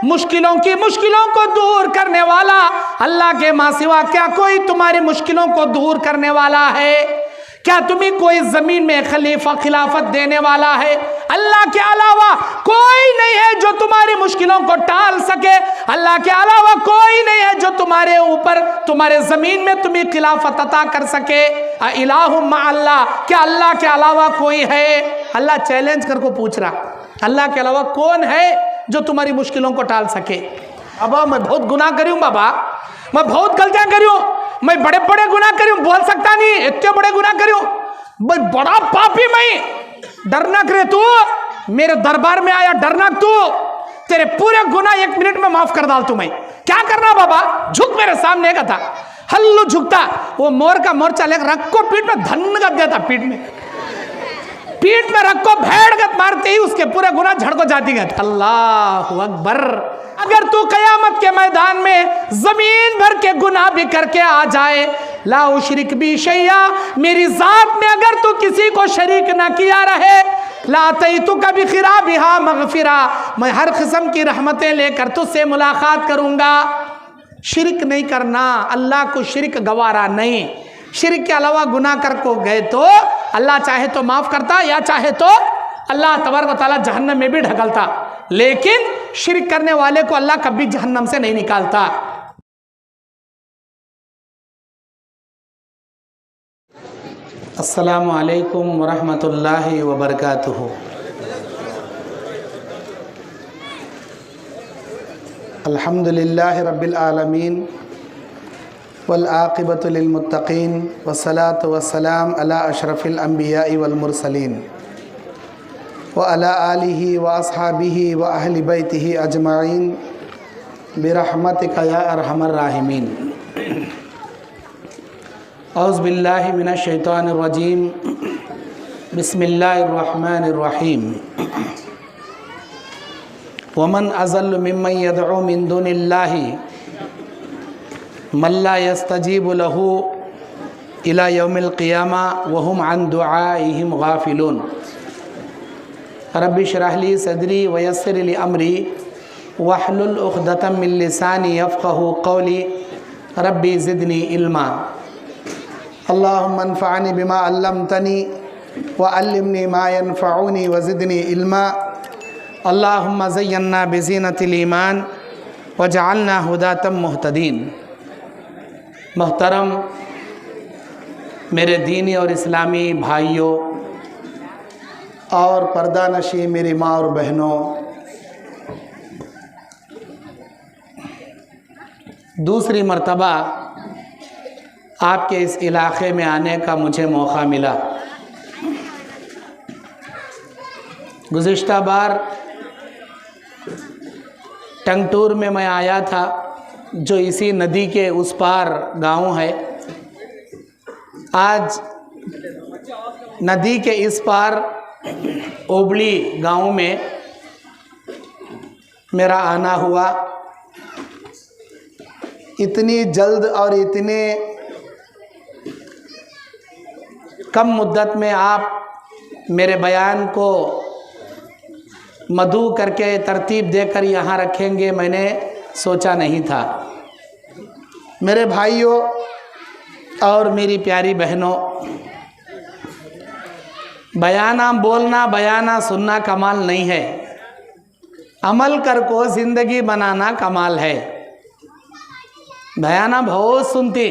मुश्किलों को दूर करने वाला अल्लाह के मां सिवा क्या कोई तुम्हारी मुश्किलों को दूर करने वाला है? क्या तुम्हें कोई जमीन में खिलाफत देने वाला है? अल्लाह के अलावा कोई नहीं है जो तुम्हारी मुश्किलों को टाल सके। अल्लाह के अलावा कोई नहीं है जो तुम्हारे ऊपर, तुम्हारे जमीन में तुम्हें खिलाफत अता कर सके। इलाहुम मा अल्लाह, क्या अल्लाह के अलावा कोई है? अल्लाह चैलेंज करके पूछ रहा, अल्लाह के अलावा कौन है जो तुम्हारी मुश्किलों को टाल सके? बाबा मैं बहुत गुनाह करी हूँ, बाबा मैं बहुत गलतियां करी हूँ, मैं बड़े बड़े गुनाह करी हूँ, बोल सकता नहीं इतने बड़े गुनाह करी हूँ, मैं बड़ा पापी, मैं डरना करे तू मेरे दरबार में आया, डरना तू, तेरे पूरे गुनाह 1 मिनट में माफ कर डाल तू। मैं क्या करना बाबा? झुक मेरे सामने का था, हल्लू झुकता, वो मोर का मोर्चा लेकर रख को पीठ में धन कर देता, पीठ में रख को भेड़गत मारते ही उसके पूरे गुनाह झड़ को जाती गए। अल्लाह अकबर। अगर तू कयामत के मैदान में जमीन भर के गुनाह भी करके आ जाए, ला उशरिक भी शैया, मेरी जात में अगर तू किसी को शरीक ना किया रहे, ला तू कभी खिरा बिहा मगफिरा, मैं हर किस्म की रहमतें लेकर तुझसे मुलाकात करूंगा। शिरक नहीं करना, अल्लाह को शिरक गवारा नहीं। शिरक के अलावा गुनाह कर को गए तो अल्लाह चाहे तो माफ़ करता, या चाहे तो अल्लाह तबारक व तआला जहन्नम में भी ढकलता, लेकिन शिरक करने वाले को अल्लाह कभी जहन्नम से नहीं निकालता। अस्सलामु अलैकुम वरहमतुल्लाहि वबरकातुहू। अल्हम्दुलिल्लाहि रब्बिल आलमीन वल आक़िबतु लिल मुत्तक़ीन वस्सलातु वस्सलाम अला अशरफिल अंबिया'i वल मुरसलीन व अला आलिहि व अस्हाबिहि व अहलि बैतिहि अजमाइन बिरहमतिका या अरहमर राहिमीन। औज़ु बिल्लाहि मिनश शैतानिर रजीम, बिस्मिल्लाहिर रहमानिर रहीम। वमन अज़ल्लु मिम्मन यदउ मिन दुनिल्लाहि मल्ला यस्तजीबु लहू इला यौमिल क़ियामा वहुम अन दुआइहिम गाफिलून। रब्बि इश्रह ली सदरी वयस्सिर ली अमरी वहलुल उक़दतम मिन लिसानी यफ़क़हू क़ौली रब्बि ज़िदनी इल्मा। अल्लाहुम्मा अन्फ़अनी बिमा अल्लमतनी व अल्लिमनी मा यनफ़अनी व ज़िदनी इल्मा। अल्लाहुम्मा ज़य्यन्ना बिज़ीनतिल ईमान वजअलना हुदातम मुहतदीन। मोहतरम मेरे दीनी और इस्लामी भाइयों और पर्दा नशी मेरी माँ और बहनों, दूसरी मर्तबा आपके इस इलाक़े में आने का मुझे मौका मिला। गुज़िश्ता बार टंगटूर में मैं आया था, जो इसी नदी के उस पार गांव है। आज नदी के इस पार ओबली गांव में मेरा आना हुआ। इतनी जल्द और इतने कम मुद्दत में आप मेरे बयान को मधु करके तरतीब देकर यहाँ रखेंगे, मैंने सोचा नहीं था। मेरे भाइयों और मेरी प्यारी बहनों, बयाना बोलना, बयाना सुनना कमाल नहीं है, अमल कर को ज़िंदगी बनाना कमाल है। बयाना बहुत सुनती,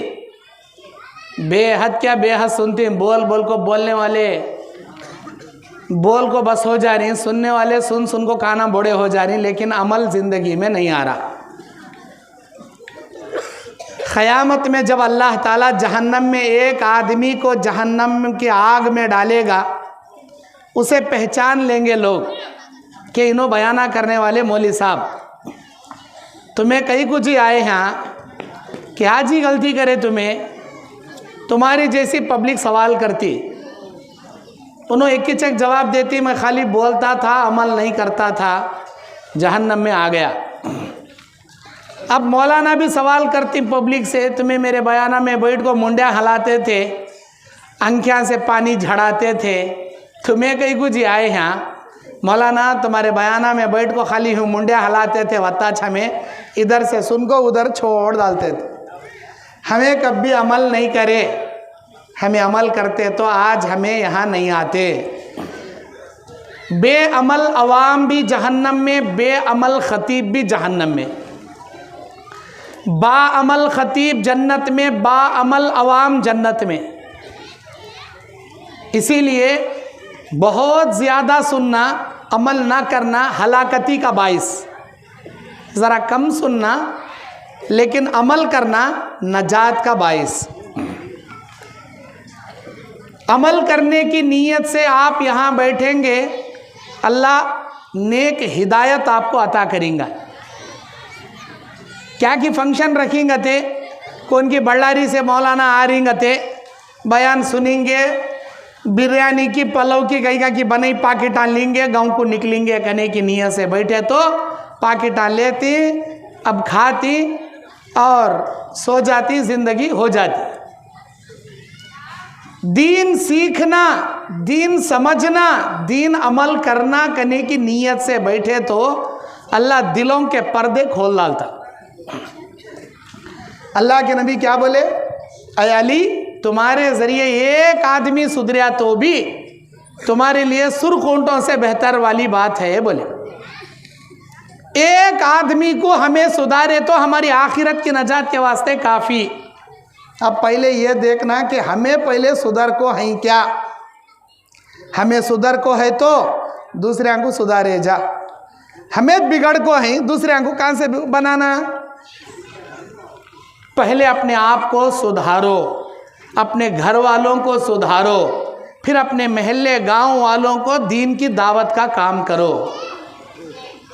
बेहद क्या बेहद सुनती, बोल बोल को बोलने वाले बोल को बस हो जा रही, सुनने वाले सुन सुन को काना बड़े हो जा रही, लेकिन अमल ज़िंदगी में नहीं आ रहा। क़यामत में जब अल्लाह ताला जहन्नम में एक आदमी को जहन्नम की आग में डालेगा, उसे पहचान लेंगे लोग कि इन्हों बयाना करने वाले मौली साहब, तुम्हें कई कुछ ही आए यहाँ, क्या जी गलती करे तुम्हें, तुम्हारी जैसी पब्लिक सवाल करती, उन्होंने एक ही चक जवाब देती, मैं खाली बोलता था अमल नहीं करता था, जहन्नम में आ गया। अब मौलाना भी सवाल करती पब्लिक से, तुम्हें मेरे बयाना में बैठ को मुंडिया हलाते थे, आँखियाँ से पानी झड़ाते थे, तुम्हें कहीं कुछ आए यहाँ, मौलाना तुम्हारे बयाना में बैठ को खाली हूँ मुंडिया हलाते थे वत्ता में, इधर से सुन को उधर छोड़ डालते थे। हमें कभी अमल नहीं करे, हमें अमल करते तो आज हमें यहाँ नहीं आते। बेअमल अवाम भी जहन्नम में, बेअमल खतीब भी जहन्नम में। बाअमल खतीब जन्नत में, बाअमल अवाम जन्नत में। इसीलिए बहुत ज़्यादा सुनना, अमल ना करना हलाकती का बाइस। ज़रा कम सुनना लेकिन अमल करना नजात का बाइस। अमल करने की नीयत से आप यहाँ बैठेंगे, अल्लाह नेक हिदायत आपको अता करेंगे। क्या कि फंक्शन रखेंगे थे, कौन की बल्लारी से मौलाना आ रही थे, बयान सुनेंगे, बिरयानी की पलव की गईगा की बनाई पाकिटान लेंगे, गाँव को निकलेंगे करने की नीयत से बैठे तो पाकिटान लेती, अब खाती और सो जाती, जिंदगी हो जाती। दीन सीखना, दीन समझना, दीन अमल करना करने की नीयत से बैठे तो अल्लाह दिलों के पर्दे खोल डालता। अल्लाह के नबी क्या बोले, ऐ अली तुम्हारे ज़रिए एक आदमी सुधरिया तो भी तुम्हारे लिए सुर्ख ऊंटों से बेहतर वाली बात है। बोले एक आदमी को हमें सुधारे तो हमारी आखिरत की नजात के वास्ते काफ़ी। अब पहले ये देखना कि हमें पहले सुधर को है क्या, हमें सुधर को है तो दूसरे को सुधारे जा, हमें बिगड़ को है दूसरे को कहाँ से बनाना। पहले अपने आप को सुधारो, अपने घर वालों को सुधारो, फिर अपने महल्ले गांव वालों को दीन की दावत का काम करो।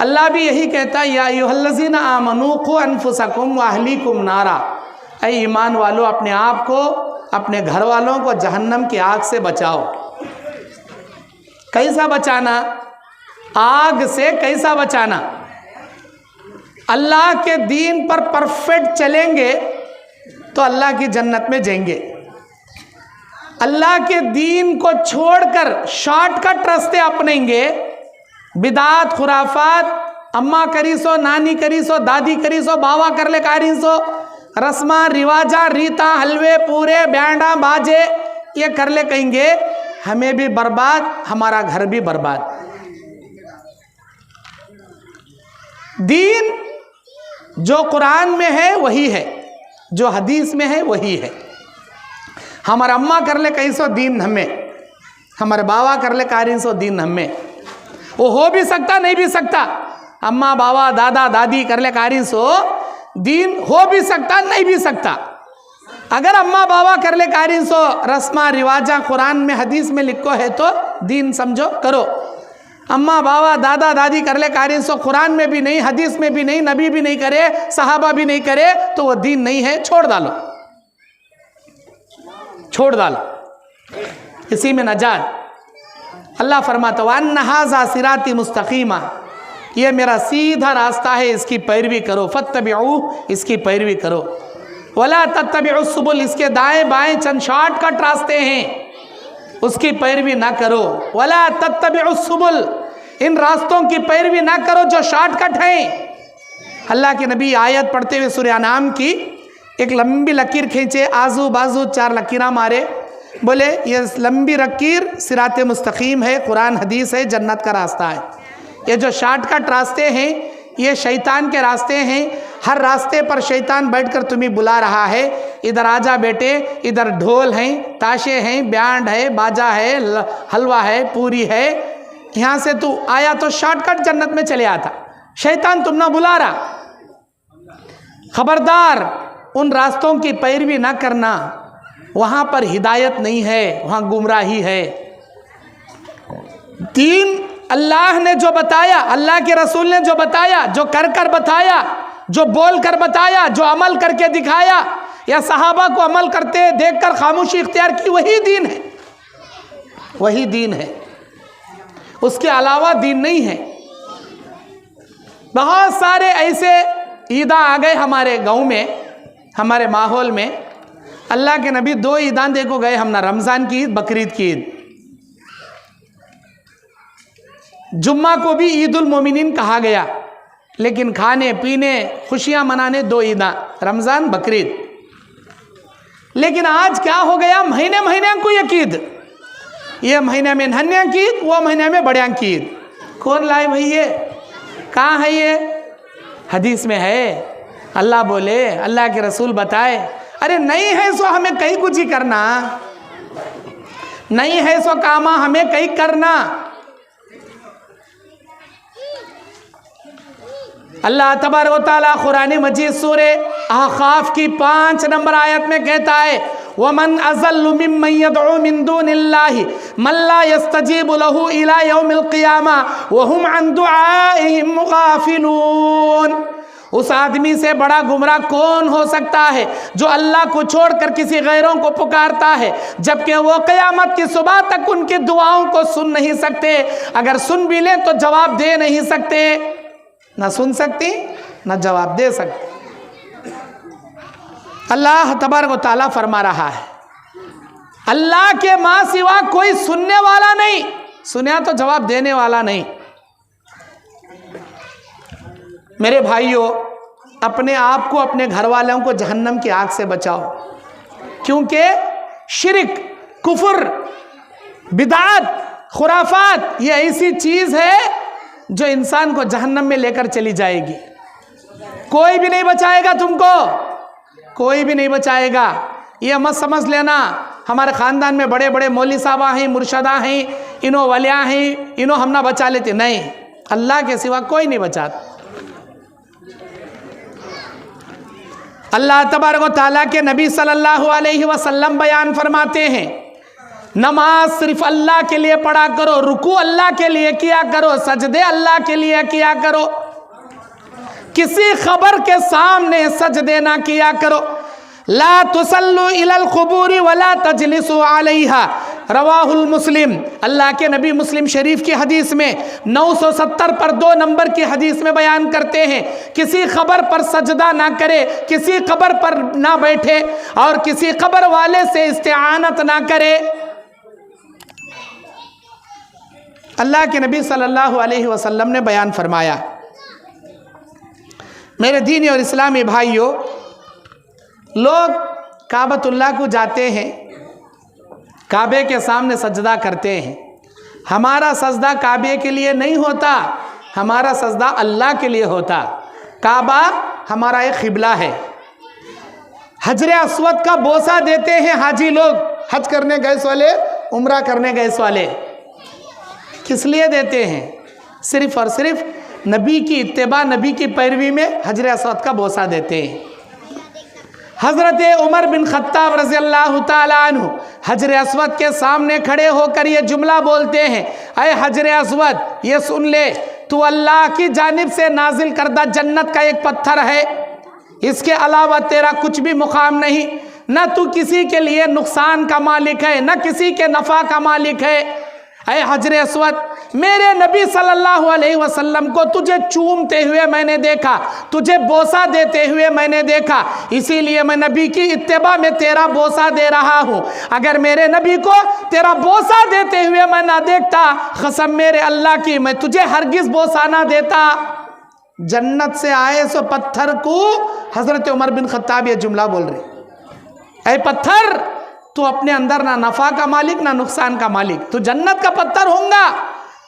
अल्लाह भी यही कहता है, या अय्युहल्लज़ीना आमनू क़ू अनफुसकुम व अहलीकुम नारा। ऐ ईमान वालों अपने आप को, अपने घर वालों को जहन्नम की आग से बचाओ। कैसा बचाना, आग से कैसा बचाना? अल्लाह के दीन पर परफेक्ट चलेंगे तो अल्लाह की जन्नत में जाएंगे। अल्लाह के दीन को छोड़कर शॉर्टकट रास्ते अपनेंगे, बिदात खुराफात, अम्मा करी सो, नानी करी सो, दादी करी सो, बावा कर ले कारी सो, रस्मा रिवाजा, रीता, हलवे पूरे, बैंडा बाजे ये कर ले कहेंगे, हमें भी बर्बाद, हमारा घर भी बर्बाद। दीन जो कुरान में है वही है, जो हदीस में है वही है। हमारा अम्मा कर ले कहीं सो दीन हमें, हमारे बाबा कर ले कारी सो दीन हमें। वो हो भी सकता नहीं भी सकता, अम्मा बाबा दादा दादी कर ले कारी सो दीन हो भी सकता नहीं भी सकता। अगर अम्मा बाबा कर ले कारी सो रस्मा रिवाजा कुरान में हदीस में लिखो है तो दीन समझो करो। अम्मा बाबा दादा दादी कर ले कारी सो कुरान में भी नहीं, हदीस में भी नहीं, नबी भी नहीं करे, सहाबा भी नहीं करे तो वो दीन नहीं है, छोड़ डालो, छोड़ डालो, इसी में नजात। अल्लाह फरमाता है वअन्न हाज़ा सिराती मुस्तकीमा, ये मेरा सीधा रास्ता है, इसकी पैरवी करो। फत्तबिऊ, इसकी पैरवी करो। वला तत्तबिउ सुबुल, इसके दाएं बाएं चंद शॉर्टकट रास्ते हैं, उसकी पैरवी ना करो। वला तत्तबिउ सुबुल, इन रास्तों की पैरवी ना करो जो शॉर्टकट हैं। अल्लाह के नबी आयत पढ़ते हुए सूरह अनाम की एक लंबी लकीर खींचे, आजू बाजू 4 लकीरा मारे, बोले ये लंबी लकीर सिराते मुस्तकीम है, कुरान हदीस है, जन्नत का रास्ता है। ये जो शॉर्टकट रास्ते हैं ये शैतान के रास्ते हैं। हर रास्ते पर शैतान बैठकर तुम्हें बुला रहा है, इधर आजा बेटे, इधर ढोल हैं, ताशे हैं, बैंड है, बाजा है, हलवा है, पूरी है, यहाँ से तू आया तो शॉर्टकट जन्नत में चले आता। शैतान तुम ना बुला रहा, खबरदार उन रास्तों की पैरवी ना करना, वहाँ पर हिदायत नहीं है, वहाँ गुमराही है। दीन अल्लाह ने जो बताया, अल्लाह के रसूल ने जो बताया, जो कर कर बताया, जो बोल कर बताया, जो अमल करके दिखाया, या सहाबा को अमल करते देखकर खामोशी इख्तियार की, वही दीन है, वही दीन है, उसके अलावा दीन नहीं है। बहुत सारे ऐसे ईदा आ गए हमारे गांव में, हमारे माहौल में। अल्लाह के नबी 2 ईदान देखो गए हम ना, रमज़ान की ईद, बकरीद की ईद। जुम्मा को भी ईद उल मोमिनीन कहा गया, लेकिन खाने पीने खुशियां मनाने 2 ईदा, रमज़ान बकरीद। लेकिन आज क्या हो गया, महीने महीने को एक ईद, ये महीने में नन्या की ईद, वो महीने में बड़िया की ईद। कौन लाए भाई ये, कहाँ है ये? हदीस में है, अल्लाह बोले, अल्लाह के रसूल बताए। अरे नहीं है सो हमें कहीं कुछ ही करना, नहीं है सो कामा हमें कहीं करना। अल्लाह तबारक व तआला कुरान मजीद सूरे अहक़ाफ़ की 5 नंबर आयत में कहता है, वमन अज़ल्लु मिम्मन यदउ मिन दूनिल्लाहि मन ला यस्तजीबु लहु इला यौमिल क़ियामा व हुम अन दुआइहिम गाफ़िलून। उस आदमी से बड़ा गुमराह कौन हो सकता है जो अल्लाह को छोड़कर किसी गैरों को पुकारता है, जबकि वो क़यामत की सुबह तक उनकी दुआओं को सुन नहीं सकते, अगर सुन भी लें तो जवाब दे नहीं सकते, ना सुन सकती ना जवाब दे सकती। अल्लाह तबारक व तआला फरमा रहा है, अल्लाह के माँ सिवा कोई सुनने वाला नहीं, सुना तो जवाब देने वाला नहीं। मेरे भाइयों, अपने आप को, अपने घर वालों को जहन्नम की आग से बचाओ, क्योंकि शिरक, कुफर, बिदात, खुराफात ये ऐसी चीज़ है जो इंसान को जहन्नम में लेकर चली जाएगी। कोई भी नहीं बचाएगा तुमको, कोई भी नहीं बचाएगा। ये मत समझ लेना हमारे ख़ानदान में बड़े बड़े मौली साहबा हैं, मुर्शदा हैं, इनो वलिया हैं, इनो हम ना बचा लेते, नहीं, अल्लाह के सिवा कोई नहीं बचाता। अल्लाह तबारक व तआला के नबी सल्लल्लाहु अलैहि वसल्लम बयान फरमाते हैं, नमाज सिर्फ अल्लाह के लिए पढ़ा करो, रुकू अल्लाह के लिए किया करो, सजदे अल्लाह के लिए किया करो, किसी खबर के सामने सजदे ना किया करो। ला तुसल्लु इलल क़ुबूरी वला तजलिसु अलैहा, रवाहुल मुस्लिम। अल्लाह के नबी मुस्लिम शरीफ की हदीस में 970 पर 2 नंबर की हदीस में बयान करते हैं, किसी खबर पर सजदा ना करे, किसी खबर पर ना बैठे और किसी खबर वाले से इस्तिआनत ना करे। अल्लाह के नबी सल्लल्लाहु अलैहि वसल्लम ने बयान फरमाया। मेरे दीनी और इस्लामी भाइयों, लोग काबतुल्लाह को जाते हैं, काबे के सामने सजदा करते हैं। हमारा सजदा काबे के लिए नहीं होता, हमारा सजदा अल्लाह के लिए होता। काबा हमारा एक क़िबला है। हजर अस्वद का बोसा देते हैं हाजी लोग, हज करने गए वाले, उम्रा करने गए वाले, किस लिए देते हैं? सिर्फ़ और सिर्फ नबी की इत्तिबा, नबी की पैरवी में हजर अस्वद का बोसा देते हैं। हज़रत उमर बिन ख़त्ताब रज़ी अल्लाह ताला अन्हु हजर अस्वद के सामने खड़े होकर ये जुमला बोलते हैं, अय हजर अस्वद, ये सुन ले, तू अल्लाह की जानिब से नाजिल करदा जन्नत का एक पत्थर है, इसके अलावा तेरा कुछ भी मुकाम नहीं, न तू किसी के लिए नुकसान का मालिक है, न किसी के नफ़ा का मालिक है। अय हजर अस्वद, मेरे नबी सल्लल्लाहु अलैहि वसल्लम को तुझे चूमते हुए मैंने देखा, तुझे बोसा देते हुए मैंने देखा, इसीलिए मैं नबी की इत्तिबा में तेरा बोसा दे रहा हूँ। अगर मेरे नबी को तेरा बोसा देते हुए मैं ना देखता, कसम मेरे अल्लाह की, मैं तुझे हरगिज़ बोसा ना देता। जन्नत से आए सो पत्थर को हज़रत उमर बिन ख़त्ताब ये जुमला बोल रहे, ऐ पत्थर, तू अपने अंदर ना नफ़ा का मालिक ना नुकसान का मालिक, तू जन्नत का पत्थर होगा,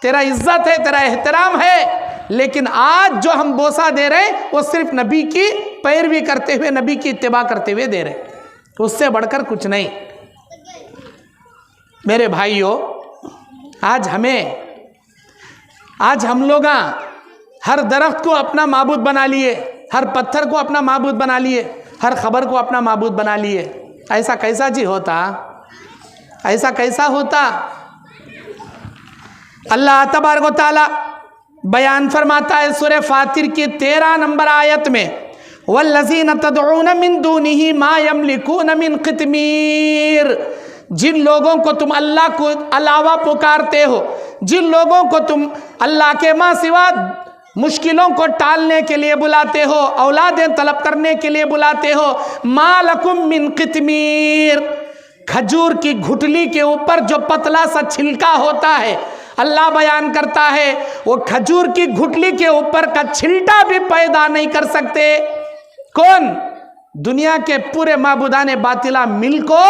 तेरा इज्जत है, तेरा एहतराम है, लेकिन आज जो हम बोसा दे रहे हैं वो सिर्फ नबी की पैरवी करते हुए, नबी की इत्तिबा करते हुए दे रहे, उससे बढ़कर कुछ नहीं। मेरे भाइयों, आज हम लोग हर दरख्त को अपना माबूद बना लिए, हर पत्थर को अपना माबूद बना लिए, हर खबर को अपना माबूद बना लिए। ऐसा कैसा जी होता, ऐसा कैसा होता? अल्लाह तबारक व तआला बयान फरमाता है सूरह फातिर की 13 नंबर आयत में, वल्लज़ीना तदऊन मिन दूनिही मा यमलिकून मिन क़ितमीर, जिन लोगों को तुम अल्लाह को अलावा पुकारते हो, जिन लोगों को तुम अल्लाह के माँ सिवा मुश्किलों को टालने के लिए बुलाते हो, औलादें तलब करने के लिए बुलाते हो, मा लकुम मिन क़ितमीर, खजूर की घुटली के ऊपर जो पतला सा छिलका होता है, अल्लाह बयान करता है वो खजूर की गुठली के ऊपर का छिलटा भी पैदा नहीं कर सकते। कौन? दुनिया के पूरे माबूदाने बातिला मिल को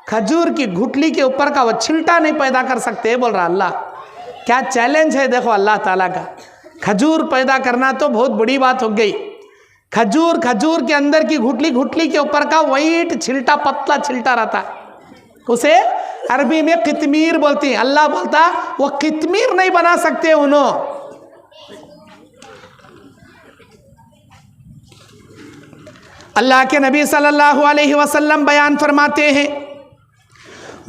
खजूर की गुठली के ऊपर का वो छिलटा नहीं पैदा कर सकते, बोल रहा अल्लाह। क्या चैलेंज है देखो अल्लाह ताला का। खजूर पैदा करना तो बहुत बड़ी बात हो गई। खजूर के अंदर की गुठली के ऊपर का वाइट छिलटा, पतला छिलटा रहता, उसे अरबी में कितमीर बोलती हैं। अल्लाह बोलता वो कितमीर नहीं बना सकते उन्होंने। अल्लाह के नबी सल्लल्लाहु अलैहि वसल्लम बयान फरमाते हैं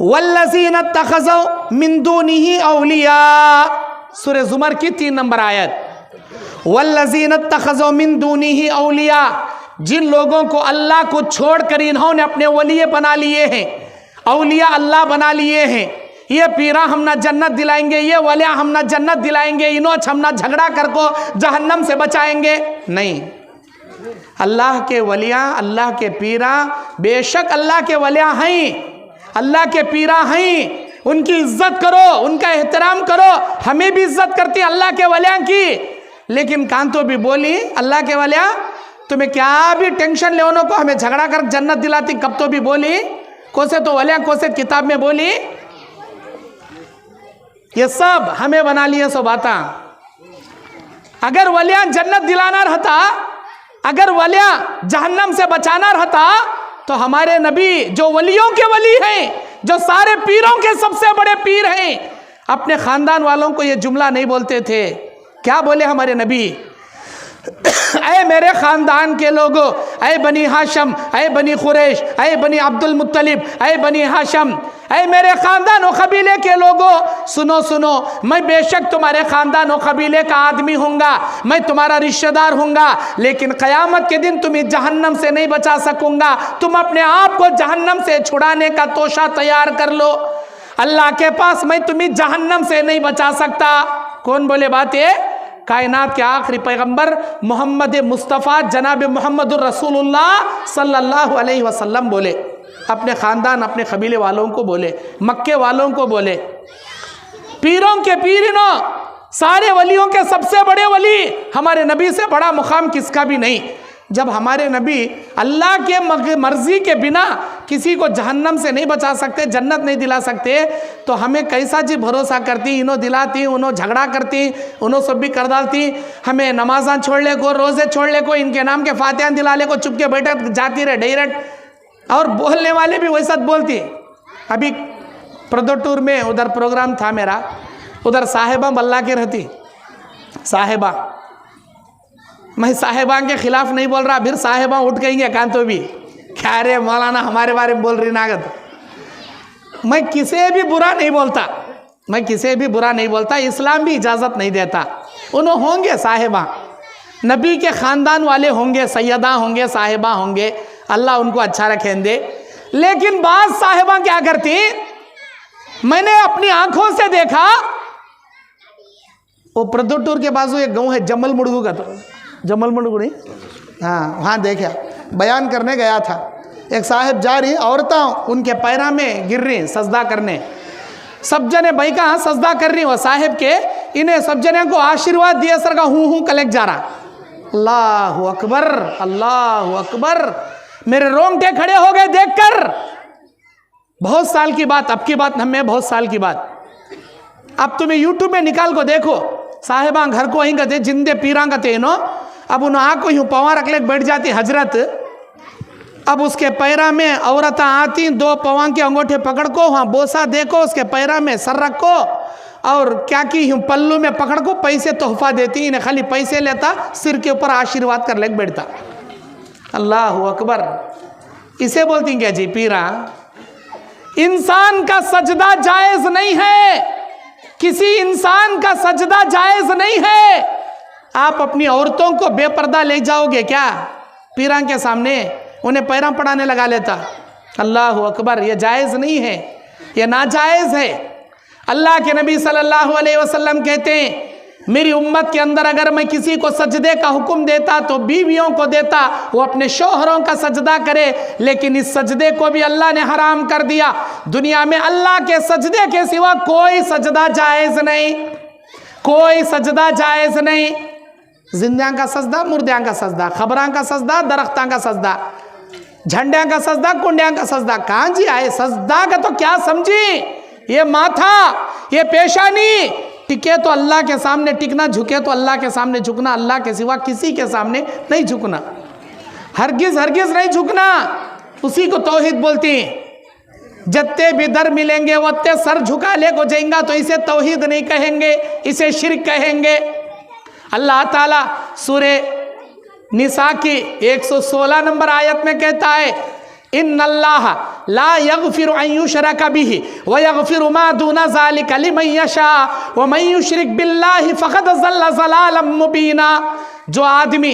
वल्लज़ीना तख़ज़ू मिन दूनिही औलिया, सूरह ज़ुमर की 3 नंबर आयत। वल्लज़ीना तख़ज़ू मिन दूनिही औलिया, जिन लोगों को अल्लाह को छोड़कर इन्होंने अपने वली बना लिए हैं, औलिया अल्लाह बना लिए हैं। ये पीरा हम ना जन्नत दिलाएंगे, ये वलिया हम ना जन्नत दिलाएंगे, इनोच हम ना झगड़ा कर को जहन्नम से बचाएंगे। नहीं, अल्लाह के वलिया, अल्लाह के पीरा बेशक अल्लाह के वलिया हैं, अल्लाह के पीरा हैं, उनकी इज्जत करो, उनका एहतराम करो। हमें भी इज्जत करती अल्लाह के वलिया की, लेकिन कांतो भी बोली अल्लाह के वलिया तुम्हें क्या भी टेंशन ले को हमें झगड़ा कर जन्नत दिलाती, कब तो भी बोली कोसे तो वलिया कोसे किताब में बोली। ये सब हमें बना लिए सो बाता। अगर वलिया जन्नत दिलाना रहता, अगर वलिया जहन्नम से बचाना रहता, तो हमारे नबी जो वलियों के वली हैं, जो सारे पीरों के सबसे बड़े पीर हैं, अपने खानदान वालों को ये जुमला नहीं बोलते थे। क्या बोले हमारे नबी? ऐ मेरे खानदान के लोगों, ऐ बनी हाशम, ऐ बनी खुरैश, ऐ बनी अब्दुल मुत्तलिब, ऐ बनी हाशम, ऐ मेरे खानदान और कबीले के लोगों, सुनो सुनो, मैं बेशक तुम्हारे खानदान और कबीले का आदमी हूँगा, मैं तुम्हारा रिश्तेदार हूँगा, लेकिन क़यामत के दिन तुम्हें जहन्नम से नहीं बचा सकूँगा। तुम अपने आप को जहन्नम से छुड़ाने का तोशा तैयार कर लो, अल्लाह के पास मैं तुम्हें जहन्नम से नहीं बचा सकता। कौन बोले बात? ये कायनात के आखिरी पैगंबर मोहम्मद मुस्तफ़ा जनाब मोहम्मद रसूलुल्लाह सल्लल्लाहु अलैहि वसल्लम बोले, अपने ख़ानदान अपने कबीले वालों को बोले, मक्के वालों को बोले, पीरों के पीरिनों, सारे वलियों के सबसे बड़े वली हमारे नबी से बड़ा मुकाम किसका भी नहीं। जब हमारे नबी अल्लाह के मर्जी के बिना किसी को जहन्नम से नहीं बचा सकते, जन्नत नहीं दिला सकते, तो हमें कैसा जी भरोसा करती, इन्हों दिलाती, उन्हों झगड़ा करती, उन्हों सब भी कर डालती, हमें नमाज़ां छोड़ ले को, रोज़े छोड़ ले को, इनके नाम के फातिहा दिला ले को, चुप के बैठे जाती रहे डायरेक्ट। और बोलने वाले भी वैसा बोलती। अभी प्रदोटूर में उधर प्रोग्राम था मेरा, उधर साहिबा बल्ला के रहती साहिबा, मैं साहिबा के खिलाफ नहीं बोल रहा, फिर साहिबा उठ गई कान तो भी क्या रे मौलाना हमारे बारे में बोल रही नागत। मैं किसे भी बुरा नहीं बोलता, मैं किसे भी बुरा नहीं बोलता, इस्लाम भी इजाज़त नहीं देता। उन्होंने होंगे साहिबा, नबी के ख़ानदान वाले होंगे, सैयदा होंगे, साहिबा होंगे, अल्लाह उनको अच्छा रखें दे। लेकिन बाज़ साहिबा क्या करती, मैंने अपनी आँखों से देखा, वो प्रदोटूर के बाजू एक गाँव है जमल मुड़गू का, तो जमल मुड़गुड़ी, हाँ वहाँ देखा, बयान करने गया था। एक साहिब जा रही, औरतें उनके पैरा में गिर रही सजदा करने, सब जने भाई का सजदा कर रही, वो साहिब के इन्हें सब जने को आशीर्वाद दिया सर का हूँ कलेक्ट जा रहा। अल्लाह अकबर, अल्लाह अकबर, मेरे रोंगटे खड़े हो गए देखकर। बहुत साल की बात, अब की बात हमें बहुत साल की बात। अब तुम्हें यूट्यूब में निकाल को देखो, साहिबा घर को वहीं कहते, जिंदे पीरा कहते नो, अब उन आँख को यूँ पवा रख ले बैठ जाती हजरत। अब उसके पैरा में औरतें आती, 2 पवा के अंगूठे पकड़ को वहाँ बोसा देखो, उसके पैरा में सर रखो, और क्या की यूँ पल्लू में पकड़ को पैसे तोहफा देती, इन्हें खाली पैसे लेता, सिर के ऊपर आशीर्वाद कर ले बैठता। अल्लाह अकबर, इसे बोलती क्या जी पीरा? इंसान का सजदा जायज़ नहीं है, किसी इंसान का सजदा जायज़ नहीं है। आप अपनी औरतों को बेपर्दा ले जाओगे क्या पीरा के सामने, उन्हें पैरा पड़ाने लगा लेता। अल्लाह अकबर, यह जायज़ नहीं है, यह नाजायज़ है। अल्लाह के नबी सल्लल्लाहु अलैहि वसल्लम कहते हैं, मेरी उम्मत के अंदर अगर मैं किसी को सजदे का हुक्म देता तो बीवियों को देता, वो अपने शौहरों का सजदा करे, लेकिन इस सजदे को भी अल्लाह ने हराम कर दिया। दुनिया में अल्लाह के सजदे के सिवा कोई सजदा जायज़ नहीं, कोई सजदा जायज़ नहीं। जिंदियां का सजदा, मुर्दियां का सजदा, खबरां का सजदा, दरख्तां का सजदा, झंडियां का सजदा, कुंडियां का सजदा, कहाँ जी आए? सजदा का तो क्या समझी? ये माथा, ये पेशानी टिके तो अल्लाह के सामने टिकना, झुके तो अल्लाह के सामने झुकना, अल्लाह के सिवा किसी के सामने नहीं झुकना, हरगिज हरगिज नहीं झुकना। उसी को तौहीद बोलती हैं। जत्ते भी दर मिलेंगे वत्ते सर झुका ले को जाएंगा, तो इसे तौहीद नहीं कहेंगे, इसे शिर्क कहेंगे। अल्लाह ताला सूरे निसा की 116 नंबर आयत में कहता है, इन्नल्लाह ला यगफिरु अन युशरका बिही व यगफिरु मा दूना ज़ालिका लिमन यशा व मन युशरिक बिल्लाहि फ़क़द ज़ल्ल ज़लालन मुबीना। जो आदमी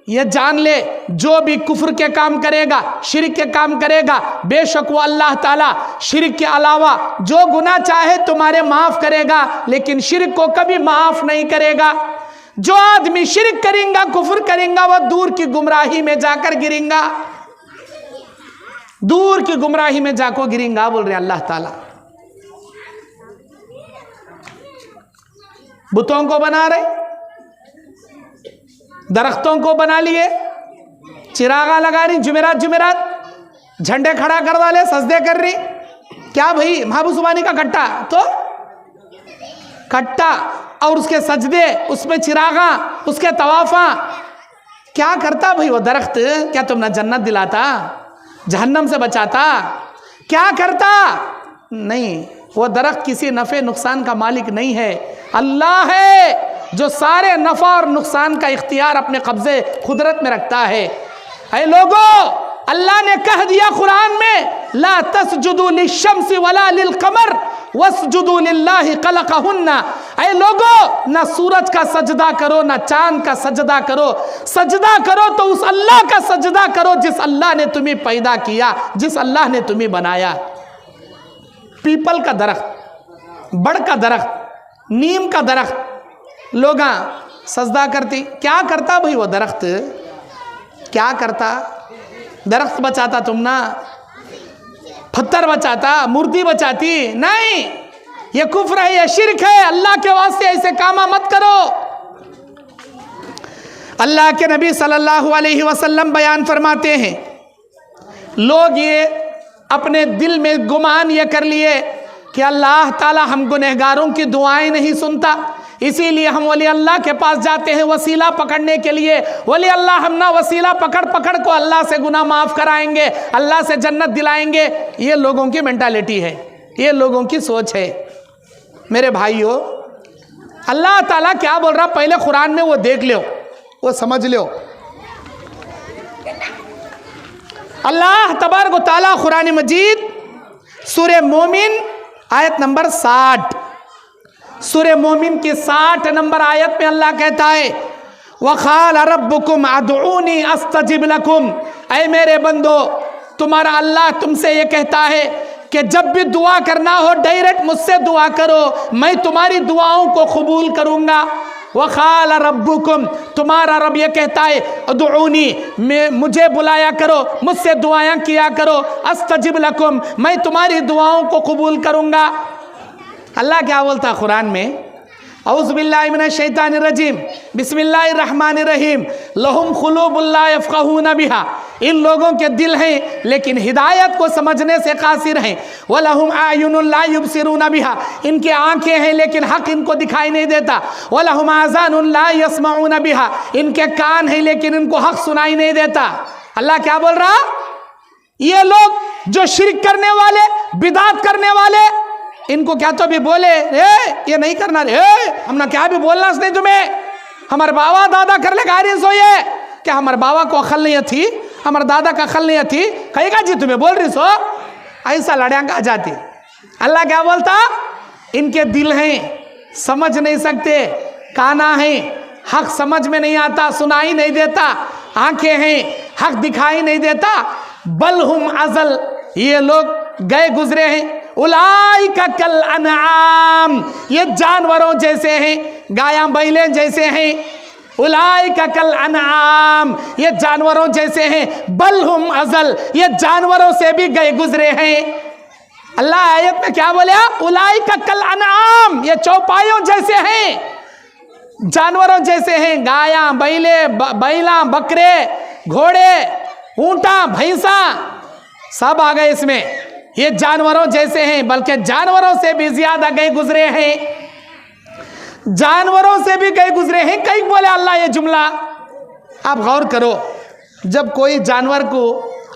ये जान ले, जो भी कुफ्र के काम करेगा, शिर्क के काम करेगा, बेशक वो अल्लाह ताला शिर्क के अलावा जो गुनाह चाहे तुम्हारे माफ़ करेगा, लेकिन शिर्क को कभी माफ़ नहीं करेगा। जो आदमी शिर्क करेगा, कुफ्र करेगा, वह दूर की गुमराही में जाकर गिरेगा, दूर की गुमराही में जाकर गिरेगा, बोल रहे अल्लाह ताला। बुतों को बना रहे, दरख्तों को बना लिए, चिरागा लगा रही, जुमेरात जुमेरात झंडे खड़ा कर डाले, सजदे कर रही। क्या भाई? महबूब सुबानी का कट्टा, तो कट्टा और उसके सजदे, उसमें चिरागा, उसके तवाफा, क्या करता भाई वो दरख्त? क्या तुमने जन्नत दिलाता, जहन्नम से बचाता? क्या करता? नहीं, वो दरख्त किसी नफ़े नुकसान का मालिक नहीं है, अल्लाह है जो सारे नफ़ा और नुकसान का इख्तियार अपने कब्जे कुदरत में रखता है। ऐ लोगों, अल्लाह ने कह दिया कुरान में, ला तस्जुदू लिश्शम्सी वला लिलकमर वस्जुदू लिल्लाहि खलक़हुन्ना। ऐ लोगों, ना सूरज का सजदा करो, ना चांद का सजदा करो, सजदा करो तो उस अल्लाह का सजदा करो जिस अल्लाह ने तुम्हें पैदा किया, जिस अल्लाह ने तुम्हें बनाया। पीपल का दरख्त, बड़ का दरख्त, नीम का दरख्त, लोग सजदा करती। क्या करता भाई वो दरख्त? क्या करता? दरख्त बचाता तुम ना, पत्थर बचाता, मूर्ति बचाती? नहीं, ये कुफ्र है, ये शिर्क है। अल्लाह के वास्ते ऐसे काम मत करो। अल्लाह के नबी सल्लल्लाहु अलैहि वसल्लम बयान फरमाते हैं, लोग ये अपने दिल में गुमान ये कर लिए कि अल्लाह ताला हम गुनहगारों की दुआएं नहीं सुनता, इसीलिए हम वली अल्लाह के पास जाते हैं वसीला पकड़ने के लिए। वली अल्लाह हम ना वसीला पकड़ पकड़ को अल्लाह से गुनाह माफ़ कराएंगे, अल्लाह से जन्नत दिलाएंगे। ये लोगों की मेंटालिटी है, ये लोगों की सोच है। मेरे भाइयों, अल्लाह ताला क्या बोल रहा पहले कुरान में वो देख लो, वो समझ लो। अल्लाह तबारक व तआला कुरान मजीद सूरे मोमिन आयत नंबर 60, सूरे मोमिन की 60 नंबर आयत में अल्लाह कहता है, वक़ाल रब्बुकुम अदऊनी अस्तजिब लकुम। ऐ मेरे बंदो, तुम्हारा अल्लाह तुमसे ये कहता है कि जब भी दुआ करना हो डायरेक्ट मुझसे दुआ करो, मैं तुम्हारी दुआओं को कबूल करूँगा। वक़ाल रब्बुकुम, तुम्हारा रब ये कहता है, अदऊनी, मुझे बुलाया करो, मुझसे दुआएं किया करो, अस्तजिब लकुम, मैं तुम्हारी दुआओं को कबूल करूँगा। अल्लाह क्या बोलता है कुरान में? औज़ु बिल्लाहि मिनश शैतानिर रजीम, बिस्मिल्लाहिर रहमानिर रहीम, लहुम खुलूबुन ला यफ़क़हूना बिहा। इन लोगों के दिल हैं लेकिन हिदायत को समझने से कासिर हैं। वलहुम आयुनुन ला युबसिरूना बिहा, इनकी आंखें हैं लेकिन हक़ इनको दिखाई नहीं देता। वलहुम आज़ानुन ला यस्मऊना बिहा, इनके कान हैं लेकिन इनको हक़ सुनाई नहीं देता। अल्लाह क्या बोल रहा? ये लोग जो शिर्क करने वाले, बिदात करने वाले, इनको क्या तो भी बोले ये नहीं करना रे, हमने क्या भी बोलना नहीं तुम्हें, हमारे बाबा दादा कर ले गारी सो, ये क्या हमारे बाबा को अकल नहीं थी, हमारे दादा का अकल नहीं थी, कहेगा जी तुम्हें बोल रही सो, ऐसा लड़ियाँ आ जाती। अल्लाह क्या बोलता? इनके दिल हैं, समझ नहीं सकते, काना है, हक समझ में नहीं आता, सुनाई नहीं देता, आंखें हैं, हक दिखाई नहीं देता। बल हुम अजल, ये लोग गए गुजरे हैं। उलाइका कल अनआम, ये जानवरों जैसे हैं। गायां बैलें जैसे हैं, उलाइका कल अनआम, ये जानवरों जैसे हैं, बल हुम अजल, ये जानवरों से भी गए गुजरे हैं। अल्लाह आयत में क्या बोला? उलाइका कल अनआम, ये चौपाइयों जैसे हैं, जानवरों जैसे हैं। गायां बैले, बैला, बकरे, घोड़े, ऊंटा, भैंसा सब आ गए इसमें, ये जानवरों जैसे हैं, बल्कि जानवरों से भी ज्यादा गए गुजरे हैं, जानवरों से भी गए गुजरे हैं। कई बोले अल्लाह ये जुमला, आप गौर करो, जब कोई जानवर को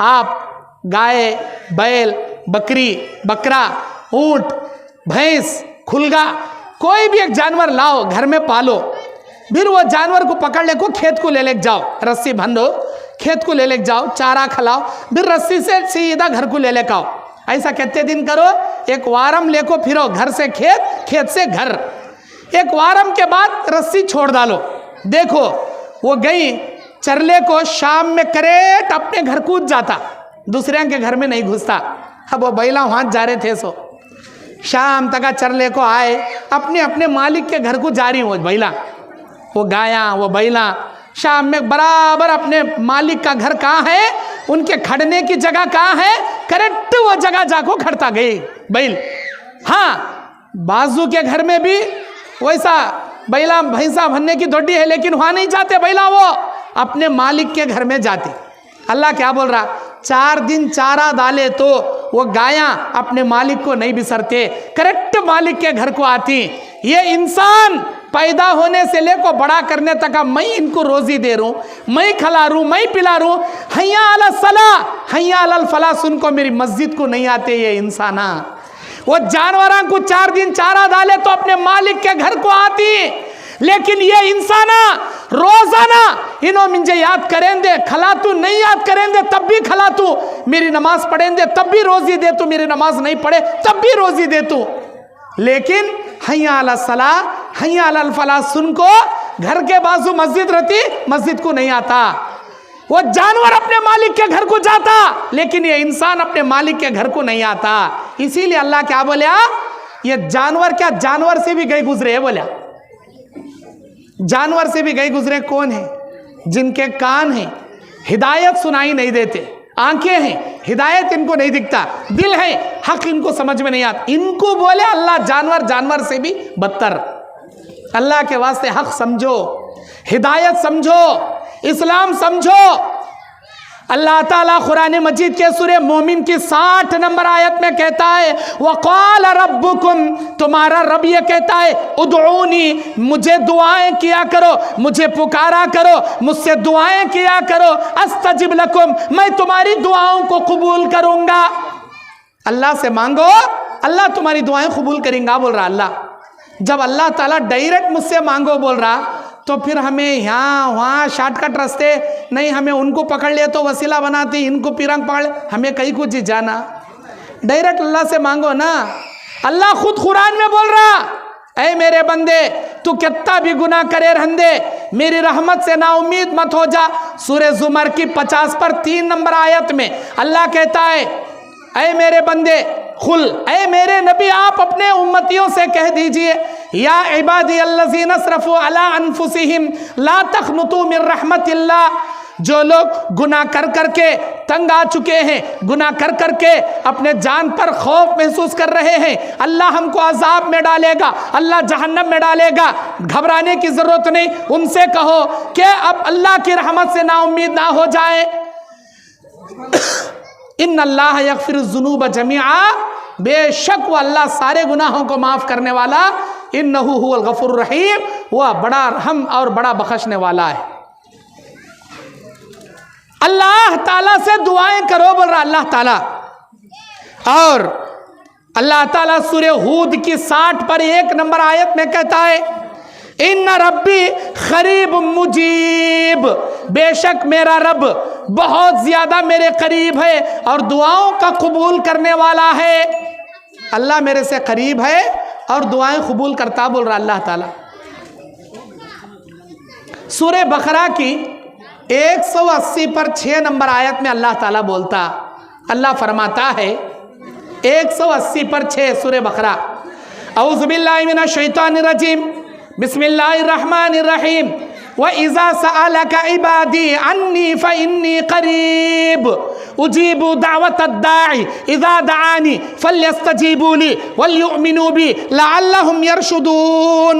आप गाय, बैल, बकरी, बकरा, ऊंट, भैंस, खुलगा, कोई भी एक जानवर लाओ, घर में पालो, फिर वो जानवर को पकड़ ले को खेत को ले जाओ, रस्सी बांधो, खेत को ले जाओ, चारा खिलाओ, फिर रस्सी से सीधा घर को ले आओ। ऐसा कितने दिन करो? एक वारम लेको फिरो, घर से खेत, खेत से घर। एक वारम के बाद रस्सी छोड़ डालो, देखो वो गई चरले को शाम में करेट अपने घर कूद जाता, दूसरे के घर में नहीं घुसता। अब वो बैला वहां जा रहे थे, सो शाम तक चरले को आए, अपने अपने मालिक के घर को जा रही वो बैला, वो गाया, वो बैला शाम में बराबर अपने मालिक का घर कहाँ है, उनके खड़ने की जगह कहाँ है, करेक्ट वो जगह जाको खड़ता गई बैल। हाँ, बाजू के घर में भी वैसा बैला भैंसा भन्ने की दोड्डी है, लेकिन वहां नहीं जाते बैला, वो अपने मालिक के घर में जाते। अल्लाह क्या बोल रहा? 4 दिन चारा डाले तो वो गायां अपने मालिक को नहीं बिसरते, करेक्ट मालिक के घर को आती। ये इंसान पैदा होने से लेकर बड़ा करने तक मैं इनको रोजी दे रहा हूँ, मैं खिला रू, मैं पिला रू, हैया अला सला हैया अल फला सुन को मेरी मस्जिद को नहीं आते ये इंसाना। वो जानवरों को 4 दिन चारा डाले तो अपने मालिक के घर को आती, लेकिन ये इंसाना रोजाना इन्हों मुझे याद करेंगे, खलातू नहीं याद करेंगे तब भी खलातू, मेरी नमाज पढ़ेंगे तब भी रोजी दे तू, मेरी नमाज नहीं पढ़े तब भी रोजी दे तू, लेकिन हैया अला सला हैया अल फला सुन को घर के बाजू मस्जिद रहती, मस्जिद को नहीं आता। वो जानवर अपने मालिक के घर को जाता, लेकिन ये इंसान अपने मालिक के घर को नहीं आता। इसीलिए अल्लाह क्या बोला? ये जानवर क्या जानवर से भी गए गुजरे है, बोला जानवर से भी गए गुजरे कौन है? जिनके कान हैं, हिदायत सुनाई नहीं देते, आंखें हैं, हिदायत इनको नहीं दिखता, दिल है, हक इनको समझ में नहीं आता, इनको बोले अल्लाह जानवर, जानवर से भी बदतर। अल्लाह के वास्ते हक समझो, हिदायत समझो, इस्लाम समझो। अल्लाह ताला कुरान मजीद के सूरे मोमिन की 60 नंबर आयत में कहता है, वक़ाल रब्बुकुम, तुम्हारा रब ये कहता है, उदऊनी, मुझे दुआएं किया करो, मुझे पुकारा करो, मुझसे दुआएं किया करो, अस्तजिब लकुम, मैं तुम्हारी दुआओं को कबूल करूंगा। अल्लाह से मांगो, अल्लाह तुम्हारी दुआएं कबूल करेंगा, बोल रहा अल्लाह। जब अल्लाह ताला डायरेक्ट मुझसे मांगो बोल रहा, तो फिर हमें यहाँ वहाँ शॉर्टकट रास्ते नहीं, हमें उनको पकड़ लिया तो वसीला बनाती, इनको पिरंग पकड़, हमें कहीं कुछ जाना, डायरेक्ट अल्लाह से मांगो ना। अल्लाह खुद कुरान में बोल रहा, ऐ मेरे बंदे तू कितना भी गुनाह करे रहंदे, मेरी रहमत से ना उम्मीद मत हो जा। सूरह जुमर की 50 पर 3 नंबर आयत में अल्लाह कहता है, ऐ मेरे बंदे खुल, ऐ मेरे नबी आप अपने उम्मतियों से कह दीजिए, या इबादी अल्लज़ीना असरफू अला अनफुसिहिम ला तक़नुतू मिन रहमतिल्लाह, जो लोग गुनाह कर करके तंग आ चुके हैं, गुनाह कर करके अपने जान पर खौफ महसूस कर रहे हैं, अल्लाह हमको अजाब में डालेगा, अल्लाह जहन्नम में डालेगा, घबराने की ज़रूरत नहीं। उनसे कहो कि अब अल्लाह की रहमत से ना उम्मीद ना हो जाए। इन्नल्लाह यग़फ़िरुज़्ज़ुनूब जमीआ, बेशक वो अल्लाह सारे गुनाहों को माफ़ करने वाला, इन्नहु हुवल गफ़ूरुर रहीम, वह बड़ा रहम और बड़ा बख्शने वाला है। अल्लाह ताला से दुआएं करो बोल रहा अल्लाह ताला। और अल्लाह ताला सूरह हूद की 60 पर 1 नंबर आयत में कहता है, इन्ना रब्बी करीब मुजीब, बेशक मेरा रब बहुत ज्यादा मेरे करीब है और दुआओं का कबूल करने वाला है। अल्लाह मेरे से करीब है और दुआएं कबूल करता बोल रहा अल्लाह ताला। सूरह बकरा की 180 पर 6 नंबर आयत में अल्लाह ताला बोलता, अल्लाह फरमाता है 180 पर 6 सूरह बकरा, औज़ु बिल्लाहि मिनश शैतानिर रजीम, बिस्मिल्लाहिर्रहमानिर्रहीम व इज़ा सअलका इबादी अन्नी फ़इन्नी क़रीब उजीबु दावतद दाई इज़ा दआनी फल्यस्तजीबू ली वलयुमिनू बी लअल्लहुम यरशुदून।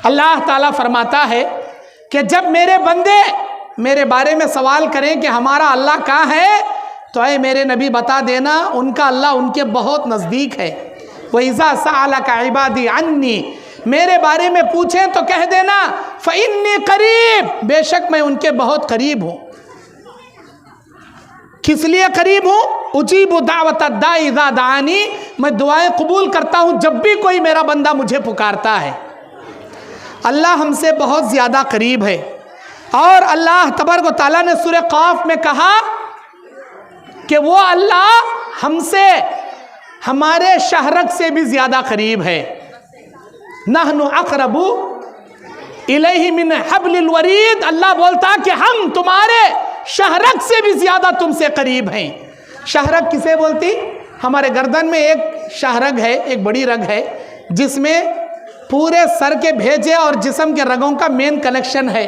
अल्लाह ताला फरमाता है कि जब मेरे बंदे मेरे बारे में सवाल करें कि हमारा अल्लाह कहाँ है, तो ऐ मेरे नबी बता देना उनका अल्लाह उनके बहुत नज़दीक है। व इज़ा सअलका इबादी अन्नी, मेरे बारे में पूछें तो कह देना फ़इन्नी करीब, बेशक मैं उनके बहुत करीब हूँ। किस लिए करीब हूँ? उजीबु दावतद दाई इज़ा दआनी, मैं दुआएं कबूल करता हूँ जब भी कोई मेरा बंदा मुझे पुकारता है। अल्लाह हमसे बहुत ज़्यादा करीब है। और अल्लाह तबारक व तआला ने सूरह क़ाफ में कहा कि वो अल्लाह हमसे हमारे शहरक से भी ज़्यादा करीब है। नहनु अक़रबु इलैहि मिन हब्लिल वरीद, अल्लाह बोलता कि हम तुम्हारे शहरक से भी ज़्यादा तुमसे करीब हैं। शहरक किसे बोलती? हमारे गर्दन में एक शहरग है, एक बड़ी रग है जिसमें पूरे सर के भेजे और जिस्म के रगों का मेन कनेक्शन है।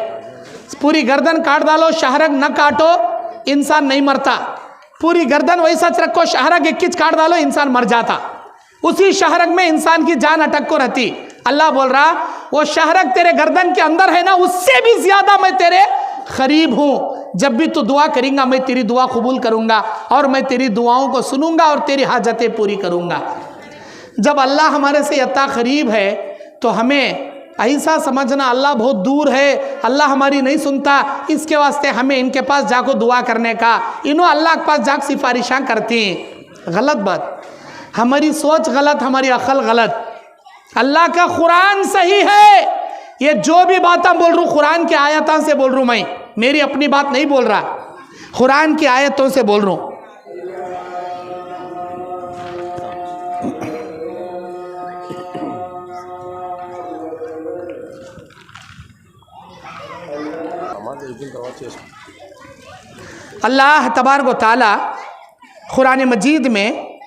पूरी गर्दन काट डालो, शहरग न काटो, इंसान नहीं मरता। पूरी गर्दन वैसा रखो, शहरग एक किच काट डालो, इंसान मर जाता। उसी शहरग में इंसान की जान अटक को रहती। अल्लाह बोल रहा वो शहरग तेरे गर्दन के अंदर है ना, उससे भी ज्यादा मैं तेरे करीब हूँ। जब भी तू दुआ करेंगा मैं तेरी दुआ कबूल करूँगा और मैं तेरी दुआओं को सुनूंगा और तेरी हाजतें पूरी करूँगा। जब अल्लाह हमारे से इतना करीब है तो हमें ऐसा समझना अल्लाह बहुत दूर है, अल्लाह हमारी नहीं सुनता, इसके वास्ते हमें इनके पास जाको दुआ करने का, इन्हों अल्लाह के पास जाकर सिफारिशां करती हैं। गलत बात, हमारी सोच गलत, हमारी अक्ल गलत। अल्लाह का कुरान सही है। ये जो भी बातें बोल रहा हूँ कुरान की आयतों से बोल रहा हूँ, मैं मेरी अपनी बात नहीं बोल रहा, कुरान की आयतों से बोल रहा हूँ। अल्लाह तबारक व तआला कुरान मजीद में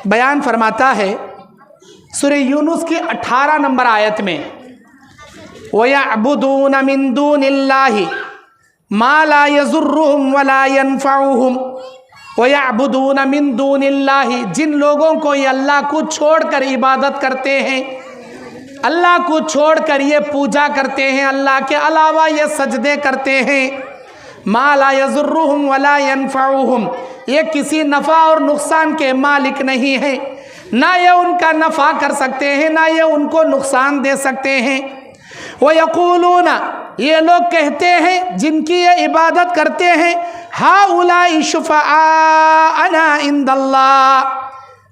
बयान फरमाता है सूरह यूनुस की 18 नंबर आयत में, वयअबुदून मिन दूनिल्लाहि मा ला यज़ुर्रुहुम वला यनफ़उहुम वयअबुदून मिन दूनिल्लाहि, जिन लोगों को ये अल्लाह को छोड़कर इबादत करते हैं, अल्लाह को छोड़कर ये पूजा करते हैं, अल्लाह के अलावा ये सजदे करते हैं, मा ला यज़ुर्रुहुम वला यनफ़उहुम, ये किसी नफ़ा और नुकसान के मालिक नहीं है, ना ये उनका नफ़ा कर सकते हैं ना ये उनको नुकसान दे सकते हैं। वो यक़ूलूना, ये लोग कहते हैं जिनकी ये इबादत करते हैं, हाउलाई शुफ़आअना इंदल्लाह,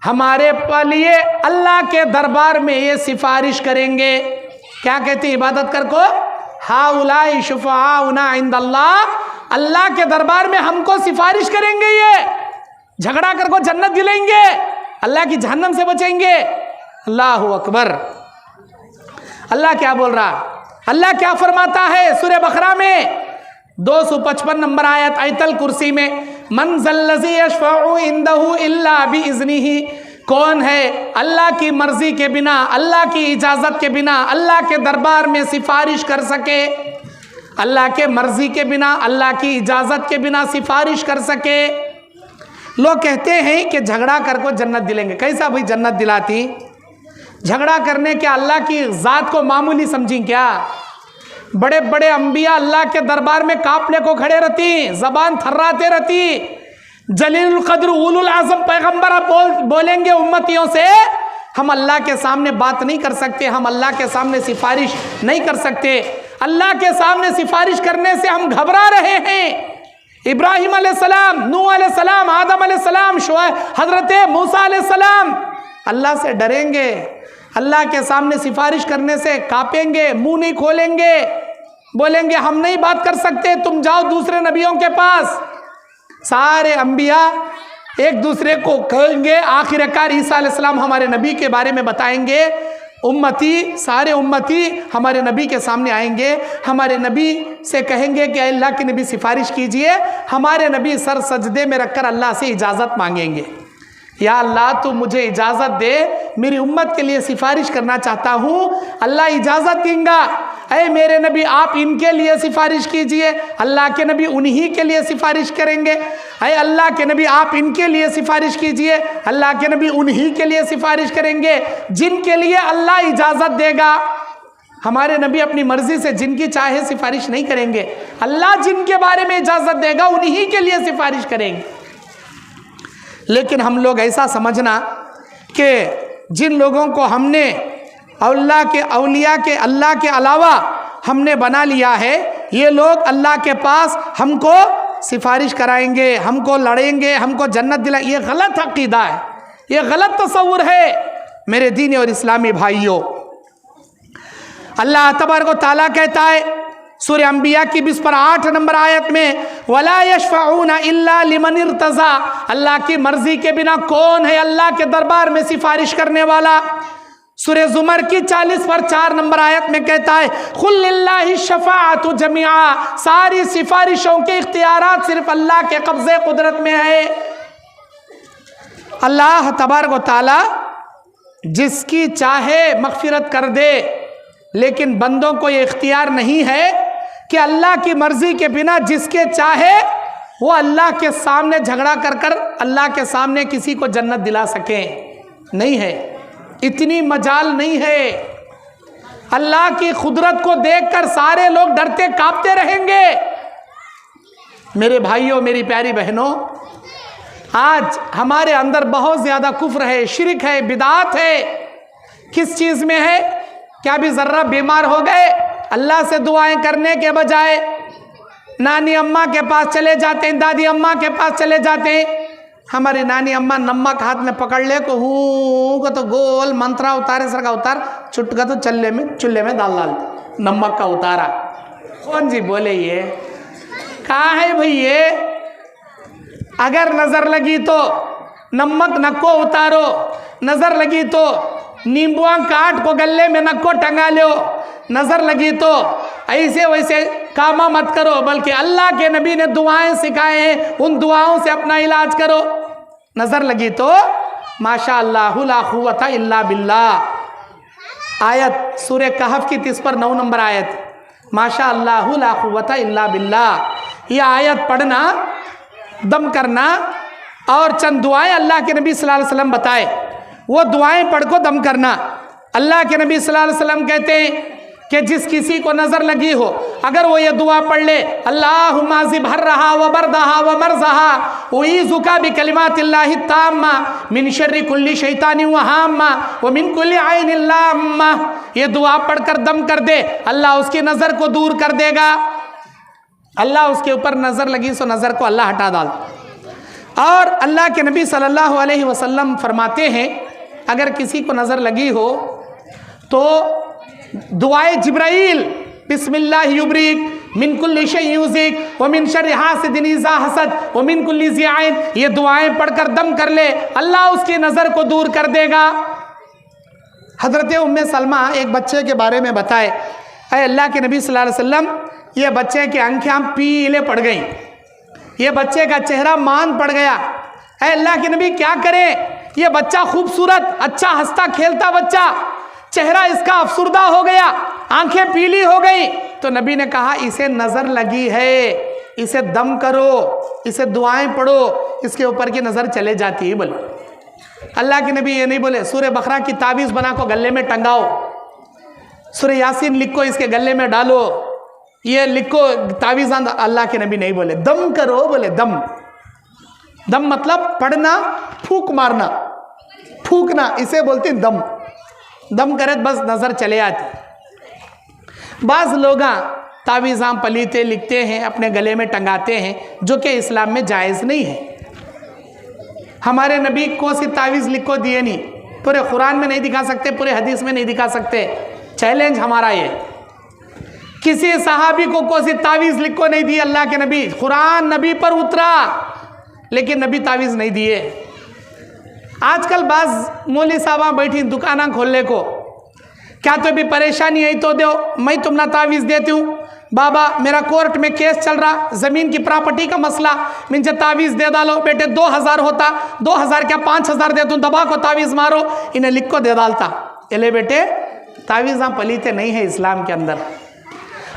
हमारे लिए अल्लाह के दरबार में ये सिफारिश करेंगे। क्या कहते हैं इबादत कर को? हाउलाई शुफ़आअना इंदल्लाह, अल्लाह के दरबार में हमको सिफारिश करेंगे, ये झगड़ा कर को जन्नत दिलाएंगे, अल्लाह की जहन्नम से बचेंगे। अल्लाहु अकबर। अल्लाह क्या बोल रहा? अल्लाह क्या फरमाता है सूरह बकरा में 255 नंबर आयत आयतल कुर्सी में, मन ज़ल्लज़ी यशफ़उ इंदहु इल्ला बिइज़्निही, कौन है अल्लाह की मर्जी के बिना, अल्लाह की इजाज़त के बिना अल्लाह के दरबार में सिफारिश कर सके, अल्लाह के मर्जी के बिना, अल्लाह की इजाज़त के बिना सिफारिश कर सके। लोग कहते हैं कि झगड़ा कर को जन्नत दिलेंगे। कैसा भाई जन्नत दिलाती? झगड़ा करने के अल्लाह की ज़ात को मामूली समझी क्या? बड़े बड़े अंबिया अल्लाह के दरबार में कांपने को खड़े रहती, ज़बान थर्राते रहती। जलीलुल क़द्र उलुल आज़म पैगम्बर बोलेंगे उम्मतियों से, हम अल्लाह के सामने बात नहीं कर सकते, हम अल्लाह के सामने सिफारिश नहीं कर सकते, अल्लाह के सामने सिफारिश करने से हम घबरा रहे हैं। इब्राहिम अलैहिस्सलाम, नूह अलैहिस्सलाम, आदम अलैहिस्सलाम, हज़रत मूसा अलैहिस्सलाम अल्लाह से डरेंगे, अल्लाह के सामने सिफारिश करने से कांपेंगे, मुंह नहीं खोलेंगे, बोलेंगे हम नहीं बात कर सकते, तुम जाओ दूसरे नबियों के पास। सारे अंबिया एक दूसरे को कहेंगे, आखिरकार ईसा अलैहिस्सलाम हमारे नबी के बारे में बताएंगे, उम्मती सारे उम्मती हमारे नबी के सामने आएंगे, हमारे नबी से कहेंगे कि अल्लाह के नबी सिफारिश कीजिए। हमारे नबी सर सजदे में रखकर अल्लाह से इजाज़त मांगेंगे, या अल्लाह तू मुझे इजाज़त दे मेरी उम्मत के लिए सिफारिश करना चाहता हूँ, अल्लाह इजाज़त देंगे, ऐ मेरे नबी आप इनके लिए सिफारिश कीजिए। अल्लाह के नबी उन्हीं के लिए सिफारिश करेंगे। ऐ अल्लाह के नबी आप इनके लिए सिफारिश कीजिए। अल्लाह के नबी उन्हीं के लिए सिफारिश करेंगे जिनके लिए अल्लाह इजाज़त देगा। हमारे नबी अपनी मर्जी से जिनकी चाहे सिफारिश नहीं करेंगे, अल्लाह जिनके बारे में इजाज़त देगा उन्हीं के लिए सिफारिश करेंगे। लेकिन हम लोग ऐसा समझना कि जिन लोगों को हमने अल्लाह के औलिया के अल्लाह के अलावा हमने बना लिया है, ये लोग अल्लाह के पास हमको सिफारिश कराएंगे, हमको लड़ेंगे, हमको जन्नत दिलाएंगे। ये गलत अकीदा है, ये गलत तस्वुर है मेरे दीनी और इस्लामी भाइयों। अल्लाह तबारक व तआला कहता है सूरह अंबिया की 28 नंबर आयत में, वला यशफऊना इल्ला लिमन इर्तज़ा, अल्लाह की मर्जी के बिना कौन है अल्लाह के दरबार में सिफारिश करने वाला। सूरह ज़ुमर की 40 नंबर आयत में कहता है, कुल लिल्लाहि शफ़ाअतु जमीआ, सारी सिफारिशों के इख्तियारात सिर्फ अल्लाह के कब्ज़े कुदरत में है। अल्लाह तबारक व तआला जिसकी चाहे मग़फ़िरत कर दे, लेकिन बंदों को ये इख्तियार नहीं है कि अल्लाह की मर्जी के बिना जिसके चाहे वो अल्लाह के सामने झगड़ा कर कर अल्लाह के सामने किसी को जन्नत दिला सके। नहीं है, इतनी मजाल नहीं है। अल्लाह की कुदरत को देखकर सारे लोग डरते कांपते रहेंगे। मेरे भाइयों, मेरी प्यारी बहनों, आज हमारे अंदर बहुत ज़्यादा कुफ्र है, शिरक है, बिदात है। किस चीज़ में है? क्या भी ज़र्रा बीमार हो गए, अल्लाह से दुआएं करने के बजाय नानी अम्मा के पास चले जाते हैं, दादी अम्मा के पास चले जाते हैं। हमारी नानी अम्मा नमक हाथ में पकड़ ले को हूँ को तो गोल मंत्रा उतारे सर का उतार, चुटका तो चूल्हे में डाल नमक का उतारा। कौन जी बोले ये? कहाँ है भाई ये? अगर नज़र लगी तो नमक नक्को उतारो, नज़र लगी तो नींबुआ काट को गले में नक्को टंगा लो, नज़र लगी तो ऐसे वैसे कामा मत करो, बल्कि अल्लाह के नबी ने दुआएं सिखाए हैं, उन दुआओं से अपना इलाज करो। नज़र लगी तो माशा अल्लाह ला कुव्वता इल्ला बिल्लाह। आयत सूरह कहफ की 39 नंबर आयत, माशा अल्लाह ला कुव्वता इल्ला बिल्लाह। यह आयत पढ़ना, दम करना और चंद दुआएं अल्लाह के नबी सल्लल्लाहु अलैहि वसल्लम बताए, वो दुआएं पढ़ को दम करना। अल्लाह के नबी सल्लल्लाहु अलैहि वसल्लम कहते हैं कि जिस किसी को नज़र लगी हो, अगर वो ये दुआ पढ़ ले, अल्लाहुम्मा ज़िबहर्रहा व बरदहा व मरज़हा उईज़ुका बिकलिमातिल्लाहि ताम्मा मिन शर्रि कुल्ली शैतानिन व हाम्मा व मिन कुल्ली ऐनिन लाम्मा, ये दुआ पढ़कर दम कर दे, अल्लाह उसकी नज़र को दूर कर देगा। अल्लाह उसके ऊपर नज़र लगी सो नज़र को अल्लाह हटा डाल। और अल्लाह के नबी सल्लल्लाहु अलैहि वसल्लम फरमाते हैं, अगर किसी को नज़र लगी हो तो दुआए जिब्राइल बिस्मिल्लाह युब्रिक मिन कुल्ली शै युज़िक व मिन शर्रि हासिदिन इज़ा हसद व मिन कुल्ली ज़ी ऐन, ये दुआएं पढ़कर दम कर ले, अल्लाह उसकी नज़र को दूर कर देगा। हज़रत उम्मे सलमा एक बच्चे के बारे में बताए, ऐ अल्लाह के नबी सल्लल्लाहु अलैहि वसल्लम, ये बच्चे की आंखें पीले पड़ गई, ये बच्चे का चेहरा मान पड़ गया। ऐ अल्लाह के नबी क्या करें? ये बच्चा खूबसूरत, अच्छा हंसता खेलता बच्चा, चेहरा इसका अफसुर्दा हो गया, आंखें पीली हो गई। तो नबी ने कहा इसे नज़र लगी है, इसे दम करो, इसे दुआएं पढ़ो, इसके ऊपर की नज़र चले जाती है। बोले अल्लाह के नबी ये नहीं बोले सूरह बकरा की ताबीज़ बना को गले में टंगाओ, सूरह यासीन लिखो इसके गले में डालो, ये लिखो ताबीज़। अल्लाह के नबी नहीं बोले दम करो, बोले दम। दम मतलब पढ़ना, फूक मारना, फूकना, इसे बोलते हैं दम। दम करे बस नज़र चले आती। बाज़ लोग तावीज़ां पलीते लिखते हैं, अपने गले में टंगाते हैं, जो कि इस्लाम में जायज़ नहीं है। हमारे नबी को सी तावीज़ लिखो दिए नहीं, पूरे कुरान में नहीं दिखा सकते, पूरे हदीस में नहीं दिखा सकते। चैलेंज हमारा ये, किसी सहाबी को कोई तावीज़ लिखो नहीं दी अल्लाह के नबी। कुरान नबी पर उतरा लेकिन नबी तावीज़ नहीं दिए। आजकल बाज़ मौली साहबा बैठी दुकाना खोलने को, क्या तो भी परेशानी आई तो दो, मैं तुम ना तावीज़ देती हूँ, बाबा मेरा कोर्ट में केस चल रहा, ज़मीन की प्रॉपर्टी का मसला, मुझे तावीज़ दे डालो। बेटे 2000 होता, 2000 क्या 5000 दे दूँ, दबा को तावीज़ मारो, इन्हें लिख को दे डालता। ले बेटे तावीज़ हम पलीते नहीं है इस्लाम के अंदर।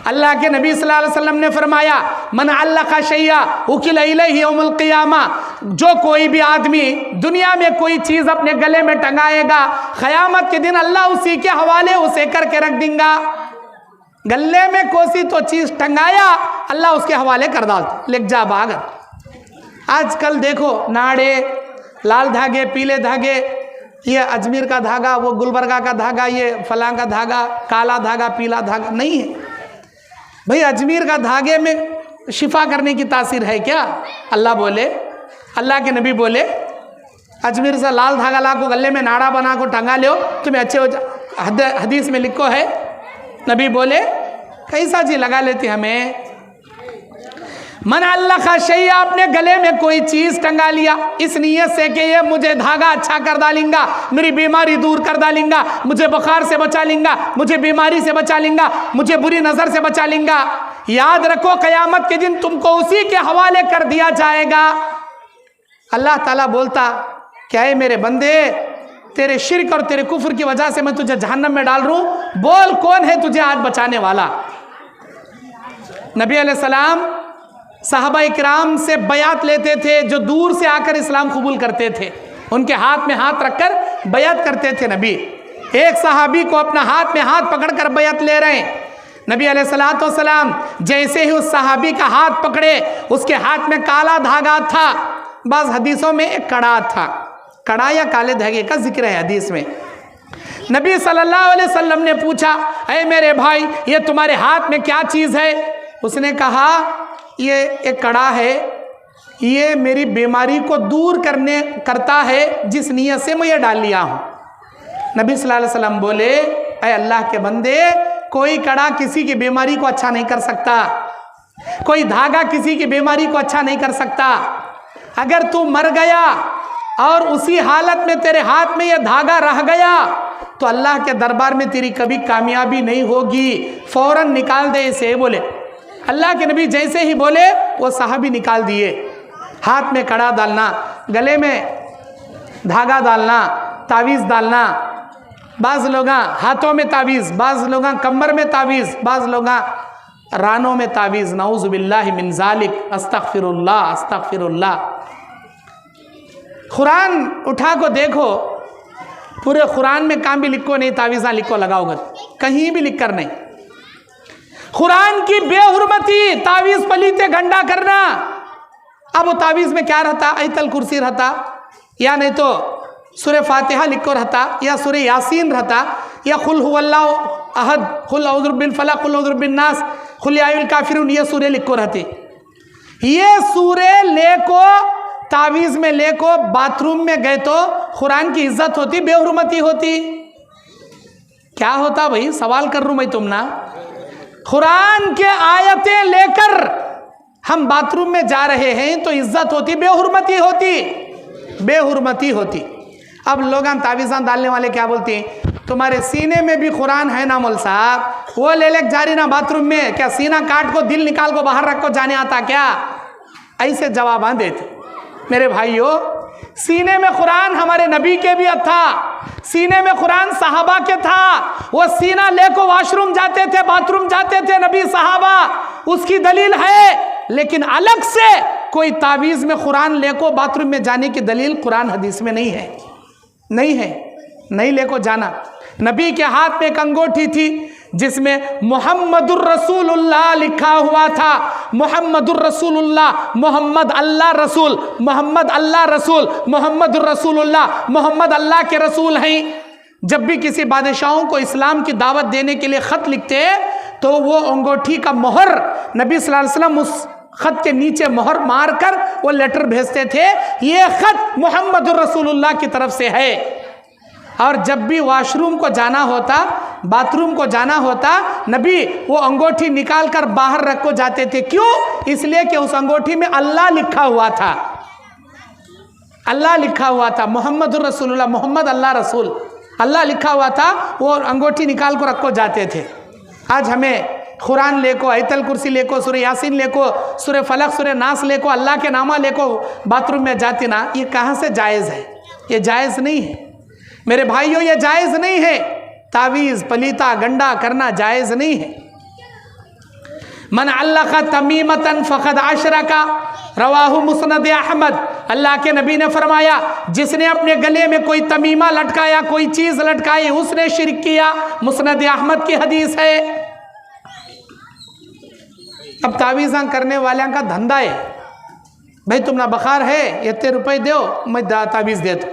अल्लाह के नबी सल्लल्लाहु अलैहि वसल्लम ने फरमाया मन अल्लक़ा शैया उकिल इलैहि यौमुल क़ियामा, जो कोई भी आदमी दुनिया में कोई चीज़ अपने गले में टंगाएगा, क़यामत के दिन अल्लाह उसी के हवाले उसे करके रख देगा। गले में कोसी तो चीज़ टंगाया, अल्लाह उसके हवाले कर डालता, लिख जा भाग। आजकल देखो नाड़े, लाल धागे, पीले धागे, ये अजमेर का धागा, वो गुलबर्गा का धागा, ये फलां का धागा, काला धागा, पीला धागा नहीं है भाई। अजमेर का धागे में शिफा करने की तासीर है क्या? अल्लाह बोले, अल्लाह के नबी बोले अजमेर से लाल धागा ला को गले में नाड़ा बना को टंगा लो, तुम्हें अच्छे हो जा। हदीस में लिखो है, नबी बोले कैसा जी लगा लेती हमें। मन अल्लाह का शैया, अपने गले में कोई चीज़ टंगा लिया इस नीयत से कि ये मुझे धागा अच्छा कर डालेंगा, मेरी बीमारी दूर कर डालेंगा, मुझे बुखार से बचा लेंगा, मुझे बीमारी से बचा लेंगा, मुझे बुरी नज़र से बचा लेंगा। याद रखो क़यामत के दिन तुमको उसी के हवाले कर दिया जाएगा। अल्लाह ताला बोलता क्या है मेरे बंदे, तेरे शिर्क और तेरे कुफ्र की वजह से मैं तुझे जहन्नम में डाल रहा हूँ, बोल कौन है तुझे आज बचाने वाला। नबी अलैहिस्सलाम सहाबा इकराम से बयात लेते थे, जो दूर से आकर इस्लाम कबूल करते थे, उनके हाथ में हाथ रखकर बयात करते थे। नबी एक सहाबी को अपना हाथ में हाथ पकड़कर बयात ले रहे हैं। नबी अलैहिस्सलातु वस्सलाम जैसे ही उस सहाबी का हाथ पकड़े, उसके हाथ में काला धागा था, बाज़ हदीसों में एक कड़ा था, कड़ा या काले धागे का जिक्र है हदीस में। नबी सल्लल्लाहु अलैहि वसल्लम ने पूछा अरे मेरे भाई ये तुम्हारे हाथ में क्या चीज़ है? उसने कहा ये एक कड़ा है, ये मेरी बीमारी को दूर करता है, जिस नियत से मैं ये डाल लिया हूँ। नबी सल्लल्लाहु अलैहि वसल्लम बोले ऐ अल्लाह के बंदे, कोई कड़ा किसी की बीमारी को अच्छा नहीं कर सकता, कोई धागा किसी की बीमारी को अच्छा नहीं कर सकता। अगर तू मर गया और उसी हालत में तेरे हाथ में ये धागा रह गया तो अल्लाह के दरबार में तेरी कभी कामयाबी नहीं होगी, फौरन निकाल दे इसे। बोले अल्लाह के नबी जैसे ही बोले वो साहबी निकाल दिए। हाथ में कड़ा डालना, गले में धागा डालना, तावीज़ डालना, बाज़ लोग हाथों में तावीज़, बाज़ लोग कमर में तावीज़, बाज़ लोग रानों में तावीज़। नऊज़ु बिल्लाहि मिन ज़ालिक, अस्तग़फिरुल्लाह अस्तग़फिरुल्लाह। कुरान उठा को देखो, पूरे कुरान में काम भी लिखो नहीं, तावीज़ा लिखो लगाओगे, कहीं भी लिख कर नहीं। कुरान की बेहुरमती, तावीज़ पलीते गंडा करना। अब वो तावीज़ में क्या रहता? आयतल कुर्सी रहता, या नहीं तो सूरह फातिहा लिखो रहता, या सूरह यासीन रहता, या कुल हुवल्लाहु अहद, कुल औज़ु बिल फलक, कुल औज़ु बिन नास, कुल या अय्युहल काफिरून, ये सूरह लिखो रहती। ये सूरह लेको तावीज़ में लेको बाथरूम में गए तो कुरान की इज्जत होती, बेहुरमती होती? क्या होता भाई? सवाल कर रहा हूँ मैं तुम ना। कुरान के आयतें लेकर हम बाथरूम में जा रहे हैं तो इज्जत होती, बेहुरमती होती, बेहुरमती होती। अब लोग तावीज़ान डालने वाले क्या बोलते हैं? तुम्हारे सीने में भी कुरान है ना मौल साहब, वो ले ले जारी ना बाथरूम में, क्या सीना काट को दिल निकाल को बाहर रख को जाने आता क्या? ऐसे जवाब देते। मेरे भाइयों, सीने में कुरान हमारे नबी के भी था, सीने में कुरान सहाबा के था, वो सीना लेको वॉशरूम जाते थे, बाथरूम जाते थे नबी सहाबा, उसकी दलील है। लेकिन अलग से कोई तावीज़ में कुरान लेको बाथरूम में जाने की दलील कुरान हदीस में नहीं है, नहीं है, नहीं लेको जाना। नबी के हाथ में एक अंगूठी थी जिसमें मुहम्मदुर रसूलुल्लाह लिखा हुआ था। मुहम्मदुर रसूलुल्लाह, मोहम्मद अल्लाह रसूल, मोहम्मद अल्लाह रसूल, मोहम्मदुर रसूलुल्लाह, मोहम्मद अल्लाह के रसूल हैं। जब भी किसी बादशाहों को इस्लाम की दावत देने के लिए ख़त लिखते तो वो अंगूठी का मोहर नबी सल्लल्लाहु अलैहि वसल्लम उस ख़त के नीचे मोहर मारकर वो लेटर भेजते थे, ये ख़त मुहम्मदुर रसूलुल्लाह की तरफ से है। और जब भी वॉशरूम को जाना होता, बाथरूम को जाना होता, नबी वो अंगूठी निकाल कर बाहर रख को जाते थे। क्यों? इसलिए कि उस अंगूठी में अल्लाह लिखा हुआ था, अल्लाह लिखा हुआ था, मुहम्मदुर रसूलुल्लाह, मोहम्मद अल्लाह रसूल, अल्लाह लिखा हुआ था। वो अंगूठी निकाल कर रख को जाते थे। आज हमें कुरान लेको, आयतल कुर्सी लेको, सूरह यासीन लेको, सूरह फलक, सूरह नास लेको, अल्लाह के नामा लेको, बाथरूम में जाती ना, ये कहाँ से जायज़ है? ये जायज़ नहीं है मेरे भाइयों, ये जायज़ नहीं है। तावीज़ पलीता गंडा करना जायज़ नहीं है। मन अल्लक़ तमीमतन फ़क़द अशरका, रवाहु मुस्नद अहमद। अल्लाह के नबी ने फरमाया, जिसने अपने गले में कोई तमीमा लटकाया, कोई चीज़ लटकाई, उसने शिरक किया। मुस्नद अहमद की हदीस है। अब तावीज़ां करने वाले का धंधा है, भाई तुम ना बुखार है ये इतने रुपए दो मैं तावीज़ दे दूँ,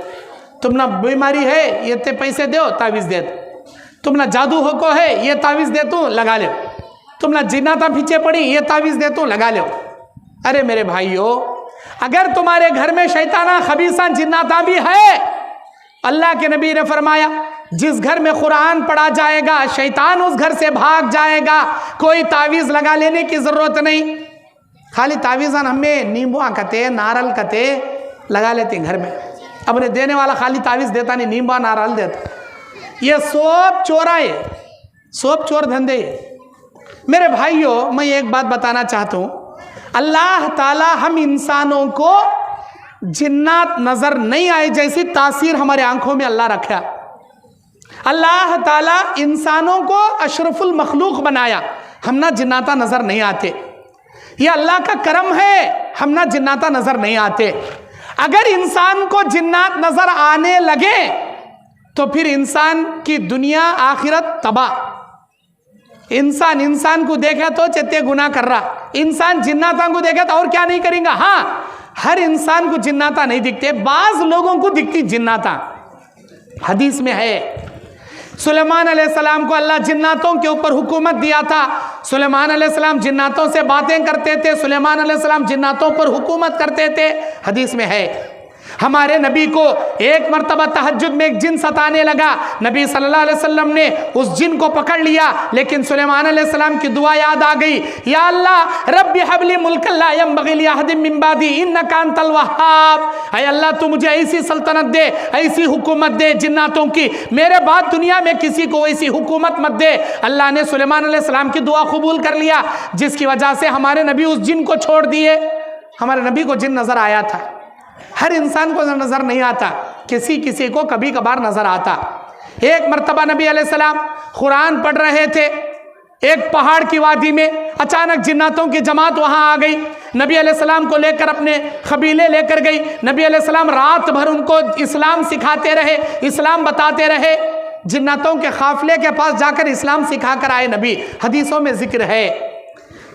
तुम ना बीमारी है ये इतने पैसे दो तावीज़ दे दूँ, तुम ना जादू हो को है ये तावीज़ दे दूँ लगा लो, तुम ना जिन्नाता पीछे पड़ी ये तावीज़ दे दूँ लगा लो। अरे मेरे भाइयों, अगर तुम्हारे घर में शैताना खबीसा जिन्नाता भी है, अल्लाह के नबी ने फरमाया जिस घर में कुरान पढ़ा जाएगा शैतान उस घर से भाग जाएगा। कोई तावीज़ लगा लेने की ज़रूरत नहीं। खाली तावीज़ान हमें नींबू कते नारल कते लगा लेते घर में, अपने देने वाला खाली तावीज़ देता नहीं, नींबू नारल देता। ये सब चोरा है, सब चोर धंधे है। मेरे भाइयों, मैं एक बात बताना चाहता हूँ, अल्लाह ताला हम इंसानों को जिन्नात नज़र नहीं आए जैसी तासीर हमारे आंखों में अल्लाह रखा। अल्लाह ताला इंसानों को अशरफुल मखलूक बनाया, हम ना जिन्नाता नज़र नहीं आते। ये अल्लाह का करम है, हम ना जिन्नाता नज़र नहीं आते। अगर इंसान को जिन्नात नज़र आने लगे तो फिर इंसान की दुनिया आखिरत तबाह। इंसान को देखा तो चेते गुनाह कर रहा, इंसान जिन्नाता को देखा तो और क्या नहीं करेंगे। हाँ, हर इंसान को जिन्नाता नहीं दिखते, बाज लोगों को दिखती जिन्नाता। हदीस में है सुलेमान अलैहिस्सलाम को अल्लाह जिन्नातों के ऊपर हुकूमत दिया था। सुलेमान अलैहिस्सलाम जिन्नातों से बातें करते थे, सुलेमान अलैहिस्सलाम जिन्नातों पर हुकूमत करते थे। हदीस में है हमारे नबी को एक मर्तबा तहज्जुद में एक जिन सताने लगा, नबी सल्लल्लाहु अलैहि वसल्लम ने उस जिन को पकड़ लिया, लेकिन सुलेमान अलैहिस्सलाम की दुआ याद आ गई, या अल्लाह रब्बी हबली मुल्कन ला यंबगी ली अहदिन मिन बादी इन्नका अंतल वहाब। ऐ अल्लाह तू मुझे ऐसी सल्तनत दे, ऐसी हुकूमत दे जिन्नातों की, मेरे बाद दुनिया में किसी को ऐसी हुकूमत मत दे। अल्लाह ने सुलेमान अलैहिस्सलाम की दुआ कबूल कर लिया, जिसकी वजह से हमारे नबी उस जिन को छोड़ दिए। हमारे नबी को जिन नजर आया था, हर इंसान को नजर नहीं आता, किसी किसी को कभी कभार नजर आता। एक मर्तबा नबी अलैहिस्सलाम कुरान पढ़ रहे थे, एक पहाड़ की वादी में अचानक जिन्नातों की जमात वहां आ गई। नबी अलैहिस्सलाम को लेकर अपने कबीले लेकर गई। नबी अलैहिस्सलाम रात भर उनको इस्लाम सिखाते रहे, इस्लाम बताते रहे। जिन्नातों के काफिले के पास जाकर इस्लाम सिखा कर आए नबी। हदीसों में जिक्र है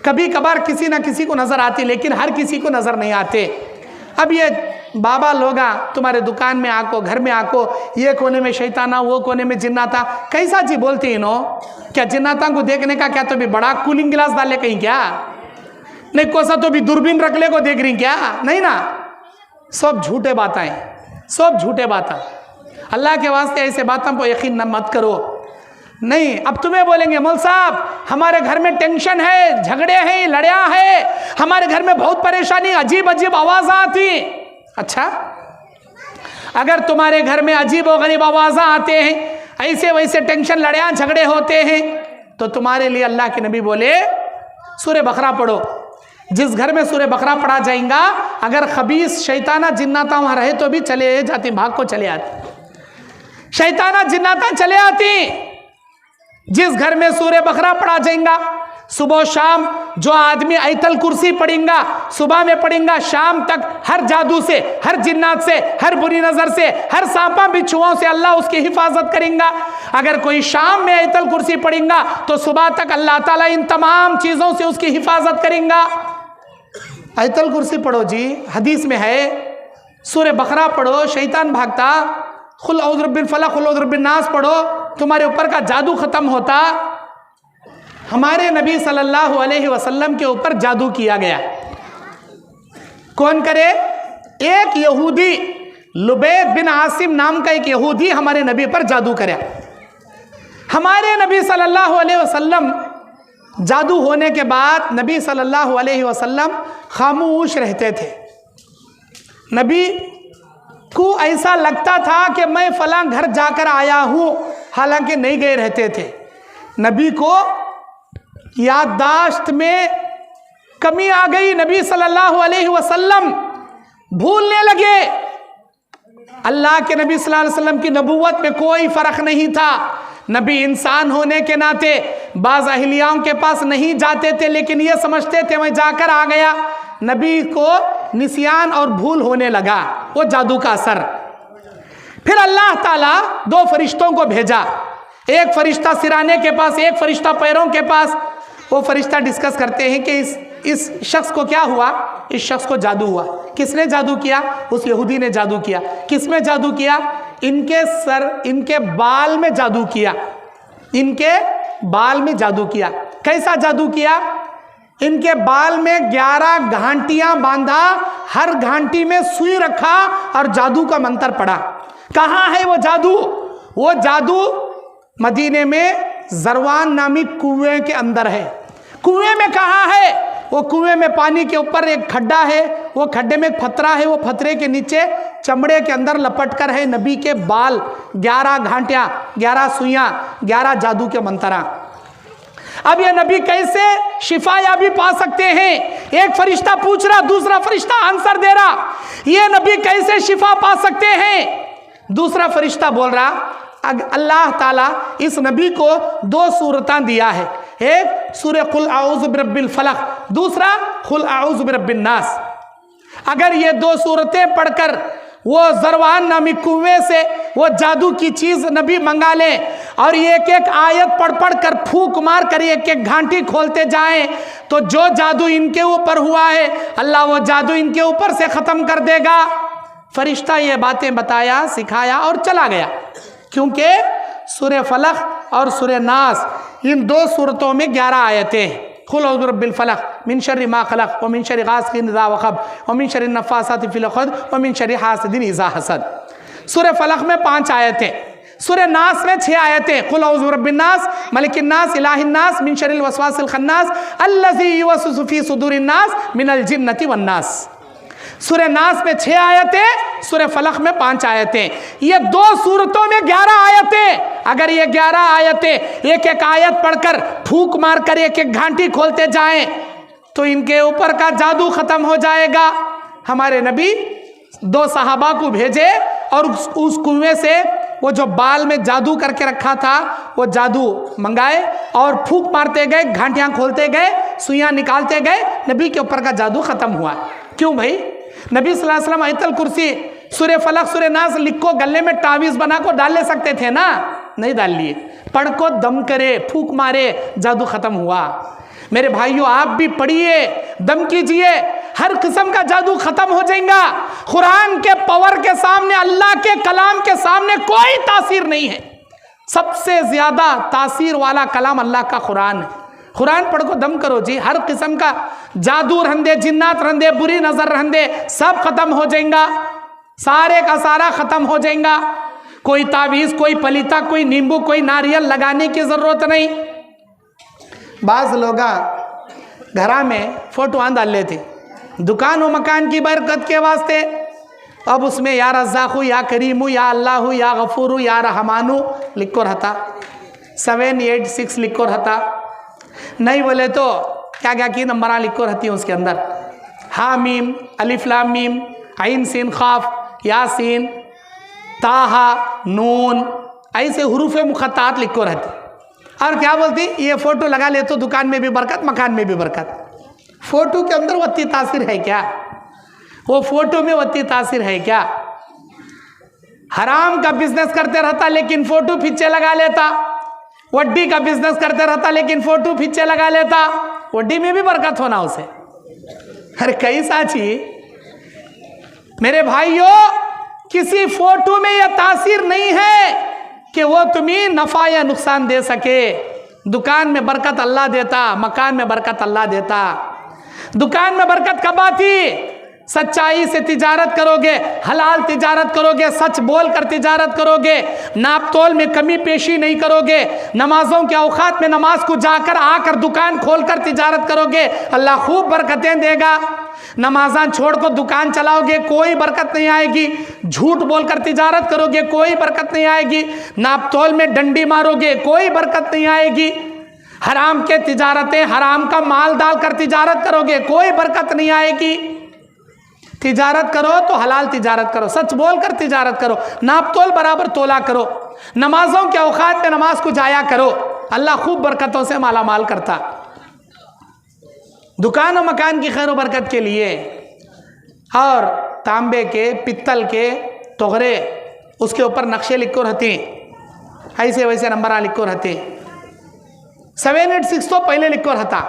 कभी कभार किसी ना किसी को नजर आती, लेकिन हर किसी को नजर नहीं आते। अब ये बाबा लोग तुम्हारे दुकान में आको, घर में आको, ये कोने में शैताना, वो कोने में जिन्नाता, कैसा जी बोलती इनो? क्या जिन्नाता को देखने का क्या तो भी बड़ा कूलिंग गिलास डाले कहीं क्या? नहीं कोसा तो भी दूरबीन रख ले को देख रही क्या? नहीं ना, सब झूठे बातें, सब झूठे बातें। अल्लाह के वास्ते ऐसे बातों को यकीन मत करो। नहीं, अब तुम्हें बोलेंगे मौल साहब हमारे घर में टेंशन है, झगड़े हैं, लड़ाई है, हमारे घर में बहुत परेशानी, अजीब अजीब आवाज़ आती। अच्छा, अगर तुम्हारे घर में अजीब और गरीब आवाज़ आते हैं, ऐसे वैसे टेंशन लड़ाई झगड़े होते हैं, तो तुम्हारे लिए अल्लाह के नबी बोले सूरह बकरा पढ़ो। जिस घर में सूरह बकरा पढ़ा जाएगा, अगर खबीस शैताना जिन्नाता वहाँ रहे तो भी चले जाती, भाग को चले आती, शैताना जिन्नाता चले आती। जिस घर में सूरह बकरा पढ़ा जाएगा, सुबह शाम जो आदमी आयतल कुर्सी पढ़ेगा, सुबह में पढ़ेगा, शाम तक हर जादू से, हर जिन्नात से, हर बुरी नज़र से, हर सांपा बिच्छुओं से अल्लाह उसकी हिफाजत करेगा। अगर कोई शाम में आयतल कुर्सी पढ़ेगा तो सुबह तक अल्लाह ताला इन तमाम चीज़ों से उसकी हिफाजत करेगा। आयतल कुर्सी पढ़ो जी, हदीस में है, सूरह बकरा पढ़ो, शैतान भागता, खुल औज़ु बिल फलक, खुल औज़ु बिन नास पढ़ो, तुम्हारे ऊपर का जादू खत्म होता। हमारे नबी सल्लल्लाहु अलैहि वसल्लम के ऊपर जादू किया गया। कौन करे? एक यहूदी, लुबैद बिन आसिम नाम का एक यहूदी हमारे नबी पर जादू करे। हमारे नबी सल्लल्लाहु अलैहि वसल्लम जादू होने के बाद नबी सल्लल्लाहु अलैहि वसल्लम खामोश रहते थे। नबी को ऐसा लगता था कि मैं फलां घर जाकर आया हूँ, हालांकि नहीं गए रहते थे। नबी को याददाश्त में कमी आ गई, नबी सल्लल्लाहु अलैहि वसल्लम भूलने लगे। अल्लाह के नबी सल्लल्लाहु अलैहि वसल्लम की नबूवत में कोई फ़र्क नहीं था। नबी इंसान होने के नाते बाज़ अहलियाओं के पास नहीं जाते थे, लेकिन ये समझते थे मैं जाकर आ गया। नबी को निसियान और भूल होने लगा, वो जादू का असर। फिर अल्लाह ताला दो फरिश्तों को भेजा, एक फरिश्ता सिराने के पास, एक फरिश्ता पैरों के पास। वो फरिश्ता डिस्कस करते हैं कि इस शख्स को क्या हुआ। इस शख्स को जादू हुआ। किसने जादू किया? उस यहूदी ने जादू किया। किसमें जादू किया? इनके बाल में जादू किया। इनके बाल में जादू किया। कैसा जादू किया? इनके बाल में 11 घंटियां बांधा, हर घंटी में सुई रखा और जादू का मंत्र पढ़ा। कहाँ है वो जादू? वो जादू मदीने में जरवान नामी कुएं के अंदर है। कुएं में कहाँ है? वो कुएं में पानी के ऊपर एक खड्डा है, वो खड्डे में एक फतरा है, वो फतरे के नीचे चमड़े के अंदर लपट कर है नबी के बाल, 11 घंटियां, 11 सुइयां, 11 जादू के मंतरा। अब ये नबी कैसे शिफायाबी पा सकते हैं? एक फरिश्ता पूछ रहा, दूसरा फरिश्ता आंसर दे रहा। ये नबी कैसे शिफा पा सकते हैं? दूसरा फरिश्ता बोल रहा, अल्लाह ताला इस नबी को 2 सूरतां दिया है, एक सूरह कुल आऊज़ु बिरब्बिल फलक, दूसरा कुल आऊज़ु बिरब्बिन नास। अगर ये 2 सूरतें पढ़कर वो जरवान नामी कुएं से वो जादू की चीज नबी मंगा ले और एक एक आयत पढ़ पढ़ कर फूंक मार कर एक एक घंटी खोलते जाएं, तो जो जादू इनके ऊपर हुआ है अल्लाह वो जादू इनके ऊपर से खत्म कर देगा। फरिश्ता ये बातें बताया, सिखाया और चला गया, क्योंकि सूरह फलक और सूरह नास इन 2 सूरतों में 11 आयतें हैं। कुल औज़ु बिरब्बिल फलक मिन शर्रि मा खलक व मिन शर्रि गासिकिन इज़ा वक़ब व मिन शर्रि नफ़्फ़ासाति फ़िल उक़द व मिन शर्रि हासिदिन इज़ा हसद। सूरह फलक में 5 आयतें, सूरह नास में 6 आयतें। कुल औज़ु बिरब्बिन नास मलिकिन नास इलाहिन नास मिन शर्रिल वसवासिल खन्नास अल्लज़ी युवस्विसु फ़ी सुदूरिन नास मिनल जिन्नति वन नास। सूरह नास में 6 आयतें, सूरह फलक में 5 आयतें। ये 2 सूरतों में 11 आयतें। अगर ये 11 आयतें एक एक आयत पढ़कर फूंक मारकर एक एक घंटी खोलते जाएं तो इनके ऊपर का जादू खत्म हो जाएगा। हमारे नबी 2 सहाबा को भेजे और उस कुएं से वो जो बाल में जादू करके रखा था वो जादू मंगाए और फूंक मारते गए, घंटियां खोलते गए, सुइयां निकालते गए, नबी के ऊपर का जादू खत्म हुआ। क्यों भाई? नबी सल्लल्लाहु अलैहि वसल्लम आयतुल कुर्सी, सूरह फलक, सूरह नास लिखो गले में तावीज़ बना को डाल ले सकते थे ना, नहीं डाल लिए। पढ़ को दम करे, फूंक मारे, जादू खत्म हुआ। मेरे भाइयों आप भी पढ़िए, दम कीजिए, हर किस्म का जादू खत्म हो जाएगा। कुरान के पावर के सामने, अल्लाह के कलाम के सामने कोई तासीर नहीं है। सबसे ज्यादा तासीर वाला कलाम अल्लाह का कुरान है। कुरान पढ़ को दम करो जी, हर किस्म का जादू रहंदे, जिन्नात रहंदे, बुरी नजर रहंदे, सब खत्म हो जाएगा, सारे का सारा खत्म हो जाएगा। कोई तावीज़, कोई पलीता, कोई नींबू, कोई नारियल लगाने की जरूरत नहीं। बाज लोग घरा में फोटो डाल लेते, दुकान व मकान की बरकत के वास्ते। अब उसमें या रज़्ज़ाक़ु, या करीमु, या अल्लाहु, या गफूरु, या रहमानु लिखो रहता, 786 लिखो रहता। नहीं बोले तो क्या क्या की नंबर लिखो रहती है उसके अंदर, हा मीम, अलिफ लाम मीम, आइन सीन खाफ, यासीन, ताहा, नून, ऐसे हुरूफ़े मुख़त्तात लिखो रहती। और क्या बोलती, ये फ़ोटो लगा ले तो दुकान में भी बरकत, मकान में भी बरकत। फ़ोटो के अंदर वत्ती तासीर है क्या? वो फ़ोटो में वत्ती तासीर है क्या? हराम का बिजनेस करते रहता लेकिन फ़ोटो पीछे लगा लेता, वड्डी का बिजनेस करते रहता लेकिन फ़ोटो पीछे लगा लेता, वड्डी में भी बरकत होना उसे। अरे कैसा चीज मेरे भाइयों, किसी फ़ोटो में यह तासीर नहीं है कि वो तुम्हें नफ़ा या नुकसान दे सके। दुकान में बरकत अल्लाह देता, मकान में बरकत अल्लाह देता। दुकान में बरकत कब आती? सच्चाई से तिजारत करोगे, हलाल तिजारत करोगे, सच बोल कर तिजारत करोगे, नाप तोल में कमी पेशी नहीं करोगे, नमाजों के औकात में नमाज को जाकर आकर दुकान खोलकर तिजारत करोगे, अल्लाह खूब बरकतें देगा। नमाज़ां छोड़ कर दुकान चलाओगे, कोई बरकत नहीं आएगी। झूठ बोलकर तिजारत करोगे, कोई बरकत नहीं आएगी। नाप तोल में डंडी मारोगे, कोई बरकत नहीं आएगी। हराम के तिजारतें, हराम का माल डालकर तिजारत करोगे, कोई बरकत नहीं आएगी। तिजारत करो तो हलाल तिजारत करो, सच बोलकर तिजारत करो, नाप तोल बराबर तोला करो, नमाजों के औकात में नमाज को जाया करो, अल्लाह खूब बरकतों से माला माल करता। दुकान और मकान की खैर बरकत के लिए और तांबे के, पित्तल के तोहरे, उसके ऊपर नक्शे लिखो रहते, ऐसे वैसे नंबर लिखो रहते। 786 तो पहले लिखो रहता,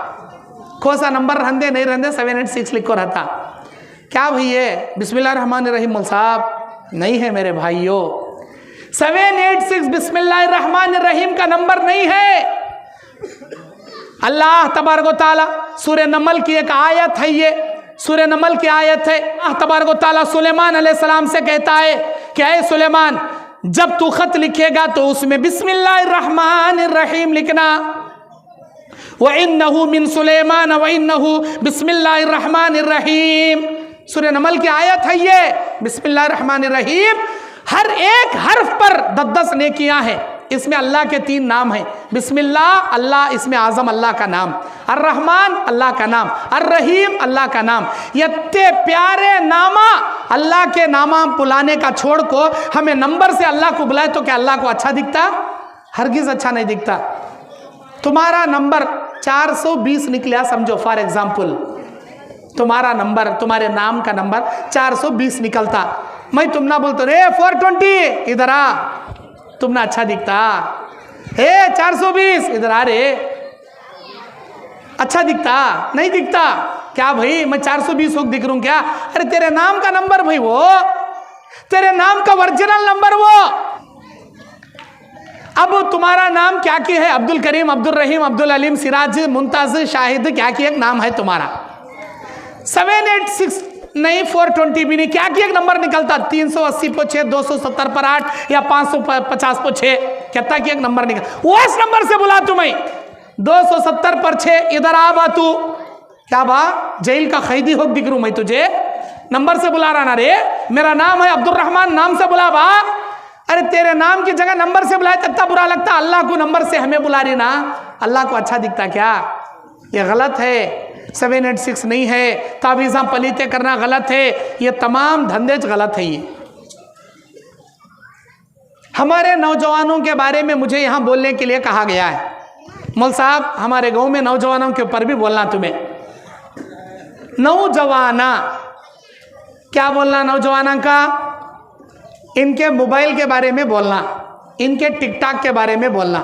खोसा नंबर रहंदे नहीं रहंदे 786 लिखो रहता। क्या भैया बिस्मिल्लाहिर्रहमानिर्रहीम मौल साहब नहीं है मेरे भाइयों, 786 बिस्मिल्लाहिर्रहमानिर्रहीम का नंबर नहीं है। अल्लाह तबारक व तआला सूरह नमल की एक आयत है, ये सूरह नमल की आयत है। अल्लाह तबारक व तआला सुलेमान अलैहिस्सलाम से कहता है कि ऐ सुलेमान, जब तू खत लिखेगा तो उसमें बिस्मिल्लाहिर्रहमानिर्रहीम लिखना। व इन्नहु मिन सुलेमान व इन्नहु बिस्मिल्लाहिर्रहमानिर्रहीम, सूरह नमल की आयत है ये, बिस्मिल्लाहिर्रहमानिर्रहीम। हर एक हर्फ पर 10-10 नेकियां हैं। इसमें अल्लाह के 3 नाम हैं, बिस्मिल्लाह अल्लाह, इसमें आज़म अल्लाह का नाम, अर्रहमान अल्लाह का नाम, अर्रहीम अल्लाह का नाम। ये इतने प्यारे नामा, अल्लाह के नामा बुलाने का छोड़ को हमें नंबर से अल्लाह को बुलाए तो क्या अल्लाह को अच्छा दिखता? हरगिज अच्छा नहीं दिखता। तुम्हारा नंबर 420 निकला समझो, फॉर एग्जाम्पल तुम्हारा नंबर, तुम्हारे नाम का नंबर 420 निकलता, मैं तुम ना बोलते रे 420 इधर आ, तुम ना अच्छा दिखता। हे 420 इधर आ रे, अच्छा दिखता? नहीं दिखता। क्या भाई मैं 420 हो दिख रहा हूं क्या? अरे तेरे नाम का नंबर भाई, वो तेरे नाम का ओरिजिनल नंबर वो। अब तुम्हारा नाम क्या की है? अब्दुल करीम, अब्दुल रहीम, अब्दुल अलीम, सिराज, मुमताज, शाहिद, क्या की एक नाम है तुम्हारा। 786 नहीं, 420 भी नहीं, क्या की एक नंबर निकलता, 380 पर 6, 270 पर 8 या 550 पर 6, कहता कि एक नंबर निकल, वो इस नंबर से बुला तुम्हें 270 पर 6, इधर आ बा तू। क्या बा जेल का कैदी हो दिख रू मैं तुझे, नंबर से बुला रहा ना रे, मेरा नाम है अब्दुल रहमान, नाम से बुला बा। अरे तेरे नाम की जगह नंबर से बुलाए तब बुरा लगता, अल्लाह को नंबर से हमें बुला रही ना, अल्लाह को अच्छा दिखता क्या? ये गलत है। 786 नहीं है, तावीज़ा पलीते करना गलत है, ये तमाम धंधे गलत है। ये हमारे नौजवानों के बारे में मुझे यहाँ बोलने के लिए कहा गया है। मौल साहब हमारे गांव में नौजवानों के ऊपर भी बोलना तुम्हें। नौजवाना क्या बोलना? नौजवाना का इनके मोबाइल के बारे में बोलना, इनके टिकटॉक के बारे में बोलना।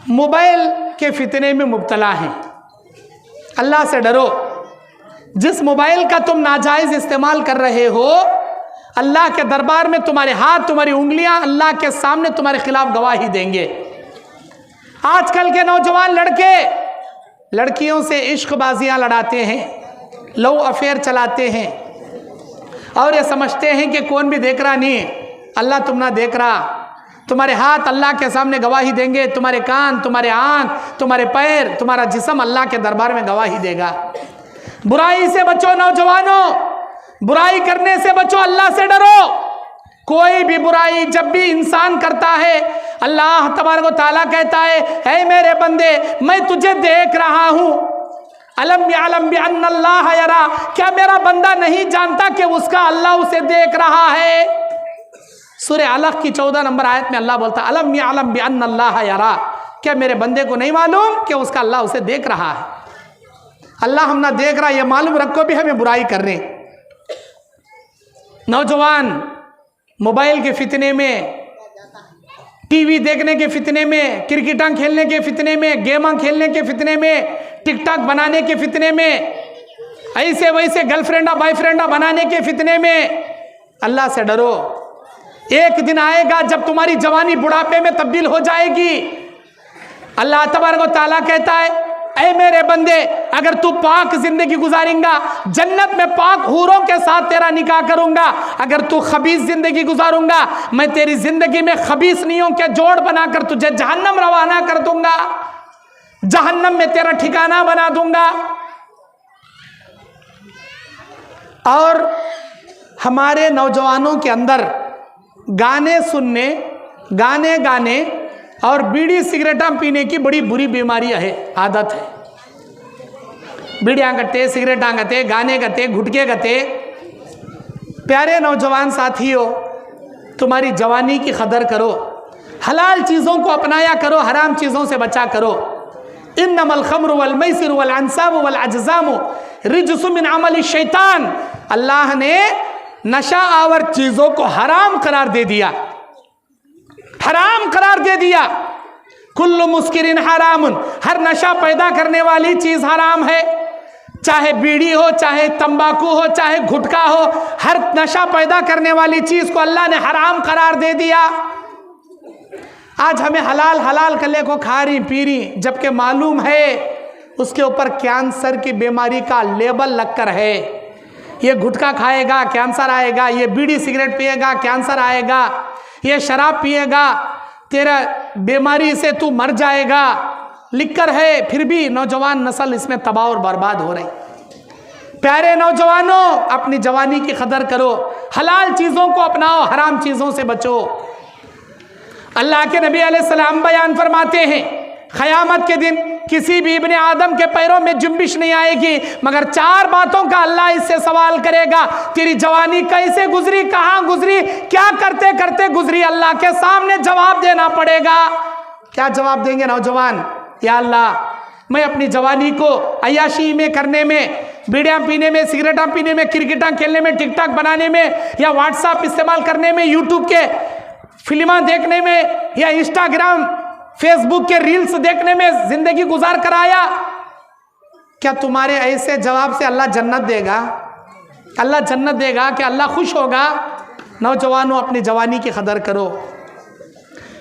मोबाइल के फितने में मुब्तला हैं, अल्लाह से डरो। जिस मोबाइल का तुम नाजायज इस्तेमाल कर रहे हो, अल्लाह के दरबार में तुम्हारे हाथ, तुम्हारी उंगलियां अल्लाह के सामने तुम्हारे खिलाफ गवाही देंगे। आजकल के नौजवान लड़के लड़कियों से इश्कबाजियां लड़ाते हैं, लव अफेयर चलाते हैं और ये समझते हैं कि कौन भी देख रहा नहीं, अल्लाह तुम ना देख रहा। तुम्हारे हाथ अल्लाह के सामने गवाही देंगे, तुम्हारे कान, तुम्हारे आंख, तुम्हारे पैर, तुम्हारा जिस्म अल्लाह के दरबार में गवाही देगा। बुराई से बचो नौजवानों, बुराई करने से बचो, अल्लाह से डरो। कोई भी बुराई जब भी इंसान करता है, अल्लाह तबारक व तआला कहता है, ऐ मेरे बंदे मैं तुझे देख रहा हूँ। अलम यअलम बिअन्नल्लाह यरा, क्या मेरा बंदा नहीं जानता कि उसका अल्लाह उसे देख रहा है? सूरह अलग की 14 नंबर आयत में अल्लाह बोलता है, अलम यअलम बिअन्नल्लाह यरा, क्या मेरे बंदे को नहीं मालूम कि उसका अल्लाह उसे देख रहा है? अल्लाह हम ना देख रहा, ये मालूम रखो भी हमें बुराई कर रहे। नौजवान मोबाइल के फितने में, टीवी देखने के फितने में, क्रिकेटा खेलने के फितने में, गेमा खेलने के फितने में, टिकटॉक बनाने के फितने में, ऐसे वैसे गर्लफ्रेंडा बॉयफ्रेंडा बनाने के फितने में, अल्लाह से डरो। एक दिन आएगा जब तुम्हारी जवानी बुढ़ापे में तब्दील हो जाएगी। अल्लाह तबारक व तआला कहता है, ऐ मेरे बंदे अगर तू पाक जिंदगी गुजारेंगा, जन्नत में पाक हूरों के साथ तेरा निकाह करूंगा। अगर तू खबीस जिंदगी गुजारूंगा, मैं तेरी जिंदगी में खबीसनियों के जोड़ बनाकर तुझे जहन्नम रवाना कर दूंगा, जहन्नम में तेरा ठिकाना बना दूंगा। और हमारे नौजवानों के अंदर गाने सुनने, गाने गाने, और बीड़ी सिगरेटा पीने की बड़ी बुरी बीमारी है, आदत है। बीड़ियाँ गते, सिगरेटा गते, गाने गते, गुटके गते। प्यारे नौजवान साथियों, तुम्हारी जवानी की कदर करो, हलाल चीज़ों को अपनाया करो, हराम चीज़ों से बचा करो। इन्नमल खम्रु वल मैसिरु वल अंसाबु वल अजज़ामु रिज्सुम मिन अमलि शैतान। अल्लाह ने नशा आवर चीज़ों को हराम करार दे दिया, हराम करार दे दिया। कुल्लु मुस्किरिन हरामुन, हर नशा पैदा करने वाली चीज़ हराम है, चाहे बीड़ी हो, चाहे तंबाकू हो, चाहे गुटखा हो, हर नशा पैदा करने वाली चीज़ को अल्लाह ने हराम करार दे दिया। आज हमें हलाल हलाल कले को खा रही पी रही, जबकि मालूम है उसके ऊपर कैंसर की बीमारी का लेबल लगकर है। ये गुटखा खाएगा कैंसर आएगा, ये बीड़ी सिगरेट पिएगा कैंसर आएगा, ये शराब पिएगा तेरा बीमारी से तू मर जाएगा, लिखकर है। फिर भी नौजवान नस्ल इसमें तबाह और बर्बाद हो रही। प्यारे नौजवानों, अपनी जवानी की कदर करो, हलाल चीज़ों को अपनाओ, हराम चीज़ों से बचो। अल्लाह के नबी अलैहिस्सलाम बयान फरमाते हैं, क़यामत के दिन किसी भी इब्ने आदम के पैरों में जुम्बिश नहीं आएगी मगर 4 बातों का अल्लाह इससे सवाल करेगा। तेरी जवानी कैसे गुजरी, कहाँ गुजरी, क्या करते करते गुजरी, अल्लाह के सामने जवाब देना पड़ेगा। क्या जवाब देंगे नौजवान? या अल्लाह, मैं अपनी जवानी को अय्याशी में करने में, बीड़ियाँ पीने में, सिगरेटा पीने में, क्रिकेटा खेलने में, टिकटॉक बनाने में, या व्हाट्सएप इस्तेमाल करने में, यूट्यूब के फिल्में देखने में, या इंस्टाग्राम फेसबुक के रील्स देखने में जिंदगी गुजार कर आया। क्या तुम्हारे ऐसे जवाब से अल्लाह जन्नत देगा? अल्लाह जन्नत देगा कि अल्लाह खुश होगा? नौजवानों, अपनी जवानी की कदर करो,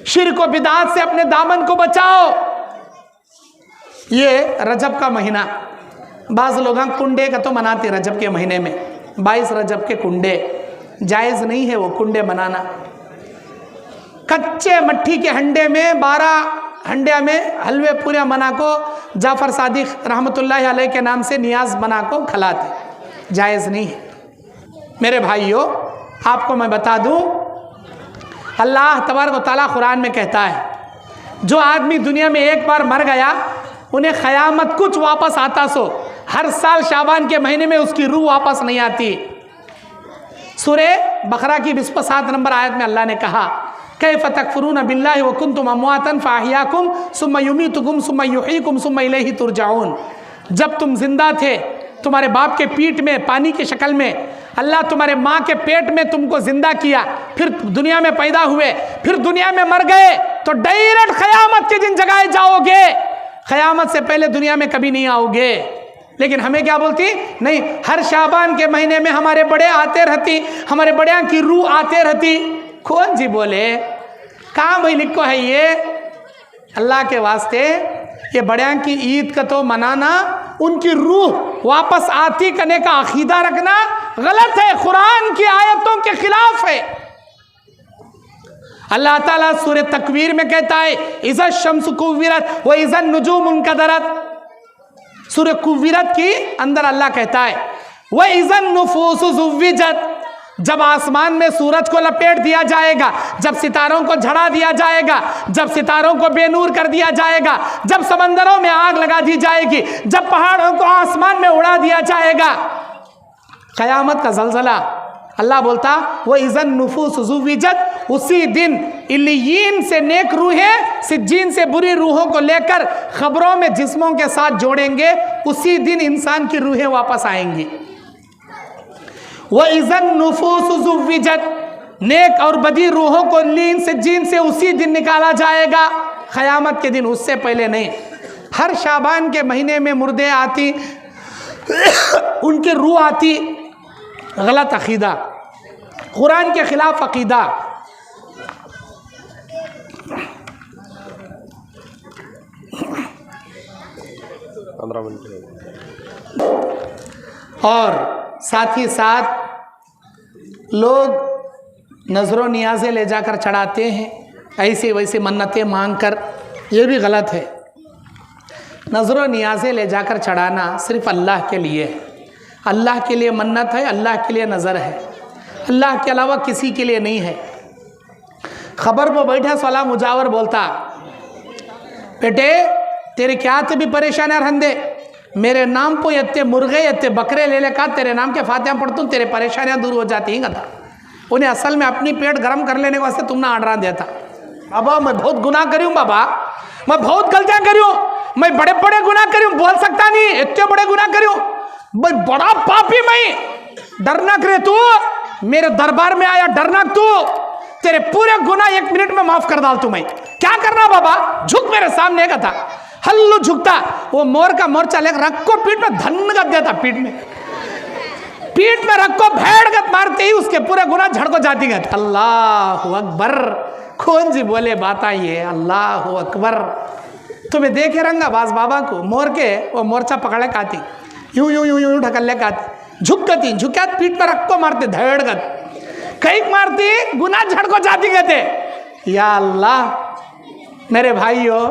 शिर्क व बिदात से अपने दामन को बचाओ। ये रजब का महीना, बाज़ लोग कुंडे का तो मनाते रजब के महीने में, 22 रजब के कुंडे, जायज़ नहीं है वो कुंडे मनाना। कच्चे मट्टी के हंडे में 12 हंडिया में हलवे पूरे मना को जाफ़र सादिक रहमतुल्लाह अलैह के नाम से नियाज बना को खिलाते, जायज़ नहीं है। मेरे भाइयों, आपको मैं बता दूं, अल्लाह तबारक व तआला कुरान में कहता है, जो आदमी दुनिया में एक बार मर गया उन्हें क़यामत कुछ वापस आता सो, हर साल शाबान के महीने में उसकी रूह वापस नहीं आती। सूरे बकरा की 27 नंबर आयत में अल्लाह ने कहा, कैफ़ तकफ़ुरून बिल्लाहि व कुन्तुम अमवातन फ़अहयाकुम सुम्मा युमीतुकुम सुम्मा युहयीकुम सुम्मा इलैहि तुरजाऊन। जब तुम जिंदा थे, तुम्हारे बाप के पीठ में पानी की शक्ल में अल्लाह तुम्हारे माँ के पेट में तुमको जिंदा किया, फिर दुनिया में पैदा हुए, फिर दुनिया में मर गए, तो डायरेक्ट क़यामत के दिन जगाए जाओगे। क़यामत से पहले दुनिया में कभी नहीं आओगे। लेकिन हमें क्या बोलती? नहीं, हर शाबान के महीने में हमारे बड़े आते रहती, हमारे बड़िया की रूह आते रहती। कौन जी बोले? कहाँ भाई लिखो है ये? अल्लाह के वास्ते ये बड़िया की ईद का तो मनाना, उनकी रूह वापस आती करने का अकीदा रखना गलत है, कुरान की आयतों के खिलाफ है। अल्लाह ताला सूरह तकवीर में कहता है, इज़ा शम्सु कुव्विरत व इज़ा नुजूम मुनकदरत। सूरह कुव्विरत की अंदर अल्लाह कहता है, व इज़ा नुफूसु ज़ुव्विजत, जब आसमान में सूरज को लपेट दिया जाएगा, जब सितारों को झड़ा दिया जाएगा, जब सितारों को बेनूर कर दिया जाएगा, जब समंदरों में आग लगा दी जाएगी, जब पहाड़ों को आसमान में उड़ा दिया जाएगा, क़यामत का ज़लज़ला। अल्लाह बोलता, वो इज़न नुफूस ज़ुव्विजत, उसी दिन इल्लियीन से नेक रूहें सिज्जीन से बुरी रूहों को लेकर खबरों में जिस्मों के साथ जोड़ेंगे, उसी दिन इंसान की रूहें वापस आएंगी। वो इज़न नुफूस ज़ुव्विजत, नेक और बदी रूहों को लीन से जीन से उसी दिन निकाला जाएगा, क़यामत के दिन, उससे पहले नहीं। हर शाबान के महीने में मुर्दे आती, उनकी रूह आती। गलत अकीदा, कुरान के खिलाफ अकीदा। और साथ ही साथ लोग नज़रों नियाज़ें ले जाकर चढ़ाते हैं, ऐसे वैसे मन्नतें मांग कर, ये भी गलत है। नज़रों नियाज़ें ले जाकर चढ़ाना सिर्फ़ अल्लाह के लिए है, अल्लाह के लिए मन्नत है, अल्लाह के लिए नज़र है, अल्लाह के अलावा किसी के लिए नहीं है। खबर पर बैठा सला मुजावर बोलता, बेटे तेरे क्या थे भी परेशान है रहंदे, मेरे नाम को यत्ते मुर्गे यत्ते बकरे ले लेकर तेरे नाम के फातिहा पढ़ता हूँ, तेरे परेशानियाँ दूर हो जाती हैं। उन्हें असल में अपनी पेट गर्म कर लेने वास्ते तुमने आर्डर दिया था। बाबा मैं बहुत गुनाह करी हूँ, बाबा मैं बहुत गलतियाँ करी हूँ, मैं बड़े बड़े गुनाह करी हूँ, बोल सकता नहीं इतने बड़े गुनाह करी हूँ, मैं बड़ा पापी मैं। डरना करे तू मेरे दरबार में आया, डरना तू, तेरे पूरे गुनाह 1 मिनट में माफ कर डाल तू। मैं क्या करना बाबा, झुक मेरे सामने का था। हल्लू झुकता, वो मोर का मोर्चा लेकर रख को पीठ में धन गद देता, पीठ में रख को भेड़ गत मारते ही उसके पूरे गुनाह झड़ को जाती गए। अल्लाह अकबर, कौन जी बोले बात ये, अल्लाह अकबर। तुम्हें देखे रंगाबाज बाबा को मोर के वो मोर्चा पकड़े खाती, यूं यूं यूं यूं ढकल ले खाती, झुकती झुका पीठ में रख को मारते धेड़ गत, कई मारती गुनाह झड़ को जाती गए। या अल्लाह मेरे भाइयों,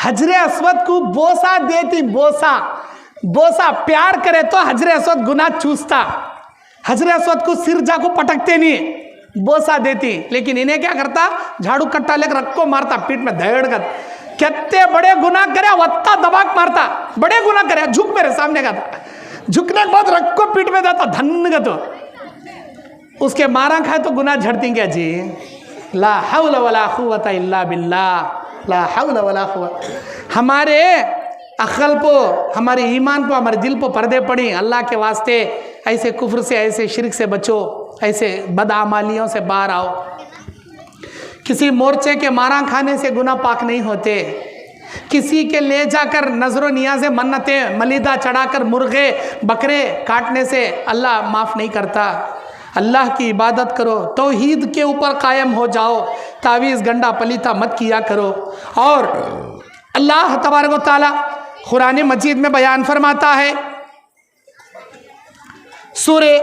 हजरे अस्वद को बोसा देती, बोसा बोसा प्यार करे तो हजरे अस्वद गुनाह चूसता, हजरे अस्वद को सिर जा को पटकते नहीं, बोसा देती। लेकिन इन्हें क्या करता, झाड़ू कट्टा लेकर रख को मारता पीठ में धेड़गत। कितने बड़े गुनाह करे वत्ता दबाक मारता, बड़े गुनाह करे झुक मेरे सामने का था, झुकने के बाद रख को पीठ में देता धनगत। उसके मारा खाए तो गुनाह झड़ती क्या जी। ला हौला वला कुव्वता इल्ला बिल्लाह, ला हौला वला कुव्वता। हमारे अक्ल को, हमारे ईमान को, हमारे दिल को पर्दे पड़ी। अल्लाह के वास्ते ऐसे कुफ्र से, ऐसे शिरक से बचो, ऐसे बदआमालियों से बाहर आओ। किसी मोर्चे के मारा खाने से गुनाह पाक नहीं होते, किसी के ले जाकर नजरो नियाज़े मन्नतें मलिदा चढ़ाकर मुर्गे बकरे काटने से अल्लाह माफ़ नहीं करता। अल्लाह की इबादत करो, तौहीद के ऊपर कायम हो जाओ, तावीज़ गंडा पलीता मत किया करो। और अल्लाह तबारक व तआला कुरान मजीद में बयान फरमाता है, सूरे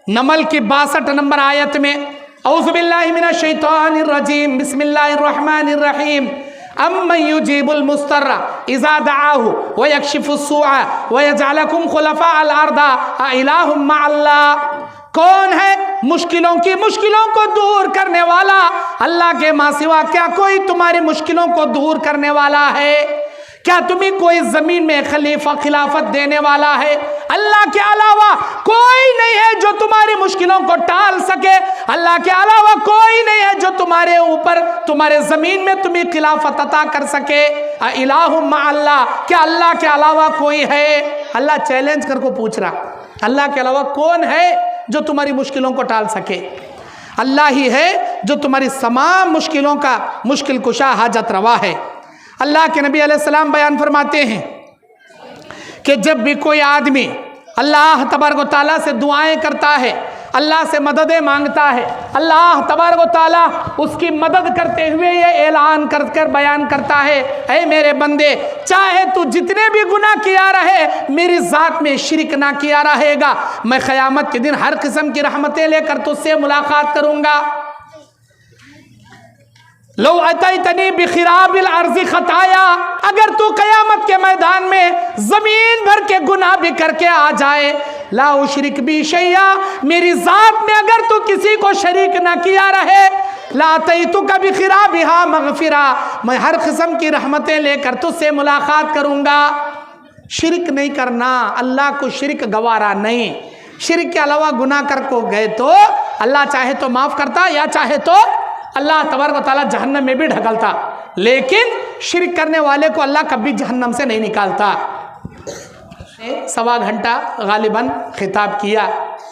नमल की 62 नंबर आयत में, औज़ु बिल्लाहि मिनश शैतानिर रजीम, बिस्मिल्लाहिर रहमानिर रहीम, अम्मन युजीबुल मुस्तर्रा इज़ा दआहु व यक्शिफुस सूअ व यजअलकुम खुलफाअल अर्दा अ इलाहुम मअल्लाह। कौन है मुश्किलों को दूर करने वाला? अल्लाह के मां सिवा क्या कोई तुम्हारी मुश्किलों को दूर करने वाला है? क्या तुम्हें कोई जमीन में खलीफा खिलाफत देने वाला है? अल्लाह के अलावा कोई नहीं है जो तुम्हारी मुश्किलों को टाल सके। अल्लाह के अलावा कोई नहीं है जो तुम्हारे ऊपर, तुम्हारे जमीन में तुम्हें खिलाफत अता कर सके। इलाहुम मअल्लाह, क्या अल्लाह के अलावा कोई है? अल्लाह चैलेंज करके पूछ रहा, अल्लाह के अलावा कौन है जो तुम्हारी मुश्किलों को टाल सके? अल्लाह ही है जो तुम्हारी तमाम मुश्किलों का मुश्किल कुशा हाजत रवा है। अल्लाह के नबी अलैहिस्सलाम बयान फरमाते हैं कि जब भी कोई आदमी अल्लाह तबारक व तआला से दुआएं करता है, अल्लाह से मददें मांगता है, अल्लाह तबारक व तआला उसकी मदद करते हुए ये ऐलान कर बयान करता है, ऐ मेरे बंदे, चाहे तू जितने भी गुनाह किया रहे, मेरी ज़ात में शिरक ना किया रहेगा, मैं क़यामत के दिन हर किस्म की रहमतें लेकर तुझसे मुलाकात करूँगा। लो अतैतनी बिखिराबिल अर्ज़ि खताया, अगर तू क़यामत के मैदान में ज़मीन भर के गुनाह भी करके आ जाए, ला उशरिक बी शैया, मेरी ज़ात में अगर तू किसी को शरीक ना किया रहे, ला अतैतुका बिखिराबिहा मग़फ़िरा, मैं हर किस्म की रहमतें लेकर तुझसे मुलाकात करूँगा। शिरक नहीं करना, अल्लाह को शिरक गवारा नहीं। शिरक के अलावा गुनाह कर को गए तो अल्लाह चाहे तो माफ़ करता, या चाहे तो अल्लाह तबारक व तआला जहन्नम में भी ढकलता, लेकिन शिरक करने वाले को अल्लाह कभी जहन्नम से नहीं निकालता। 1.25 घंटा गालिबन खिताब किया।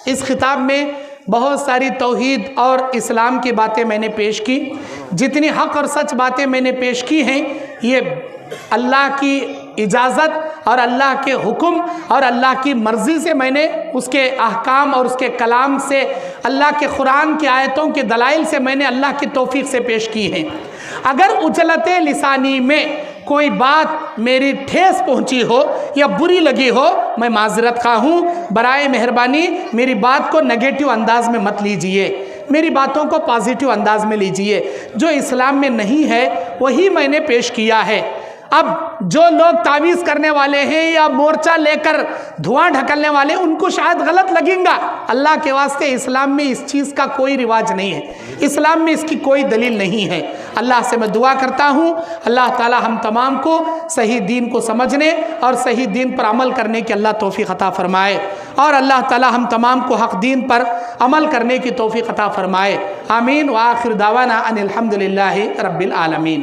इस खिताब में बहुत सारी तौहीद और इस्लाम की बातें मैंने पेश की। जितनी हक़ और सच बातें मैंने पेश की हैं, ये अल्लाह की इजाज़त और अल्लाह के हुक्म और अल्लाह की मर्ज़ी से मैंने उसके अहकाम और उसके कलाम से, अल्लाह के कुरान की आयतों के दलाइल से मैंने अल्लाह की तौफीक से पेश की हैं। अगर उजलत लिसानी में कोई बात मेरी ठेस पहुंची हो या बुरी लगी हो, मैं माजरत खा हूँ। बराए मेहरबानी मेरी बात को नेगेटिव अंदाज में मत लीजिए, मेरी बातों को पॉजिटिव अंदाज में लीजिए। जो इस्लाम में नहीं है वही मैंने पेश किया है। अब जो लोग तावीज़ करने वाले हैं या मोर्चा लेकर धुआं ढकलने वाले, उनको शायद गलत लगेगा। अल्लाह के वास्ते इस्लाम में इस चीज़ का कोई रिवाज नहीं है, इस्लाम में इसकी कोई दलील नहीं है। अल्लाह से मैं दुआ करता हूँ, अल्लाह ताला हम तमाम को सही दीन को समझने और सही दीन पर अमल करने की अल्लाह तौफीक अता फरमाए, और अल्लाह ताला हम तमाम को हक़ दीन पर अमल करने की तौफीक अता फरमाए। आमीन। व आखिर दावाना अनिल हम्दुलिल्लाहि रब्बिल आलमीन।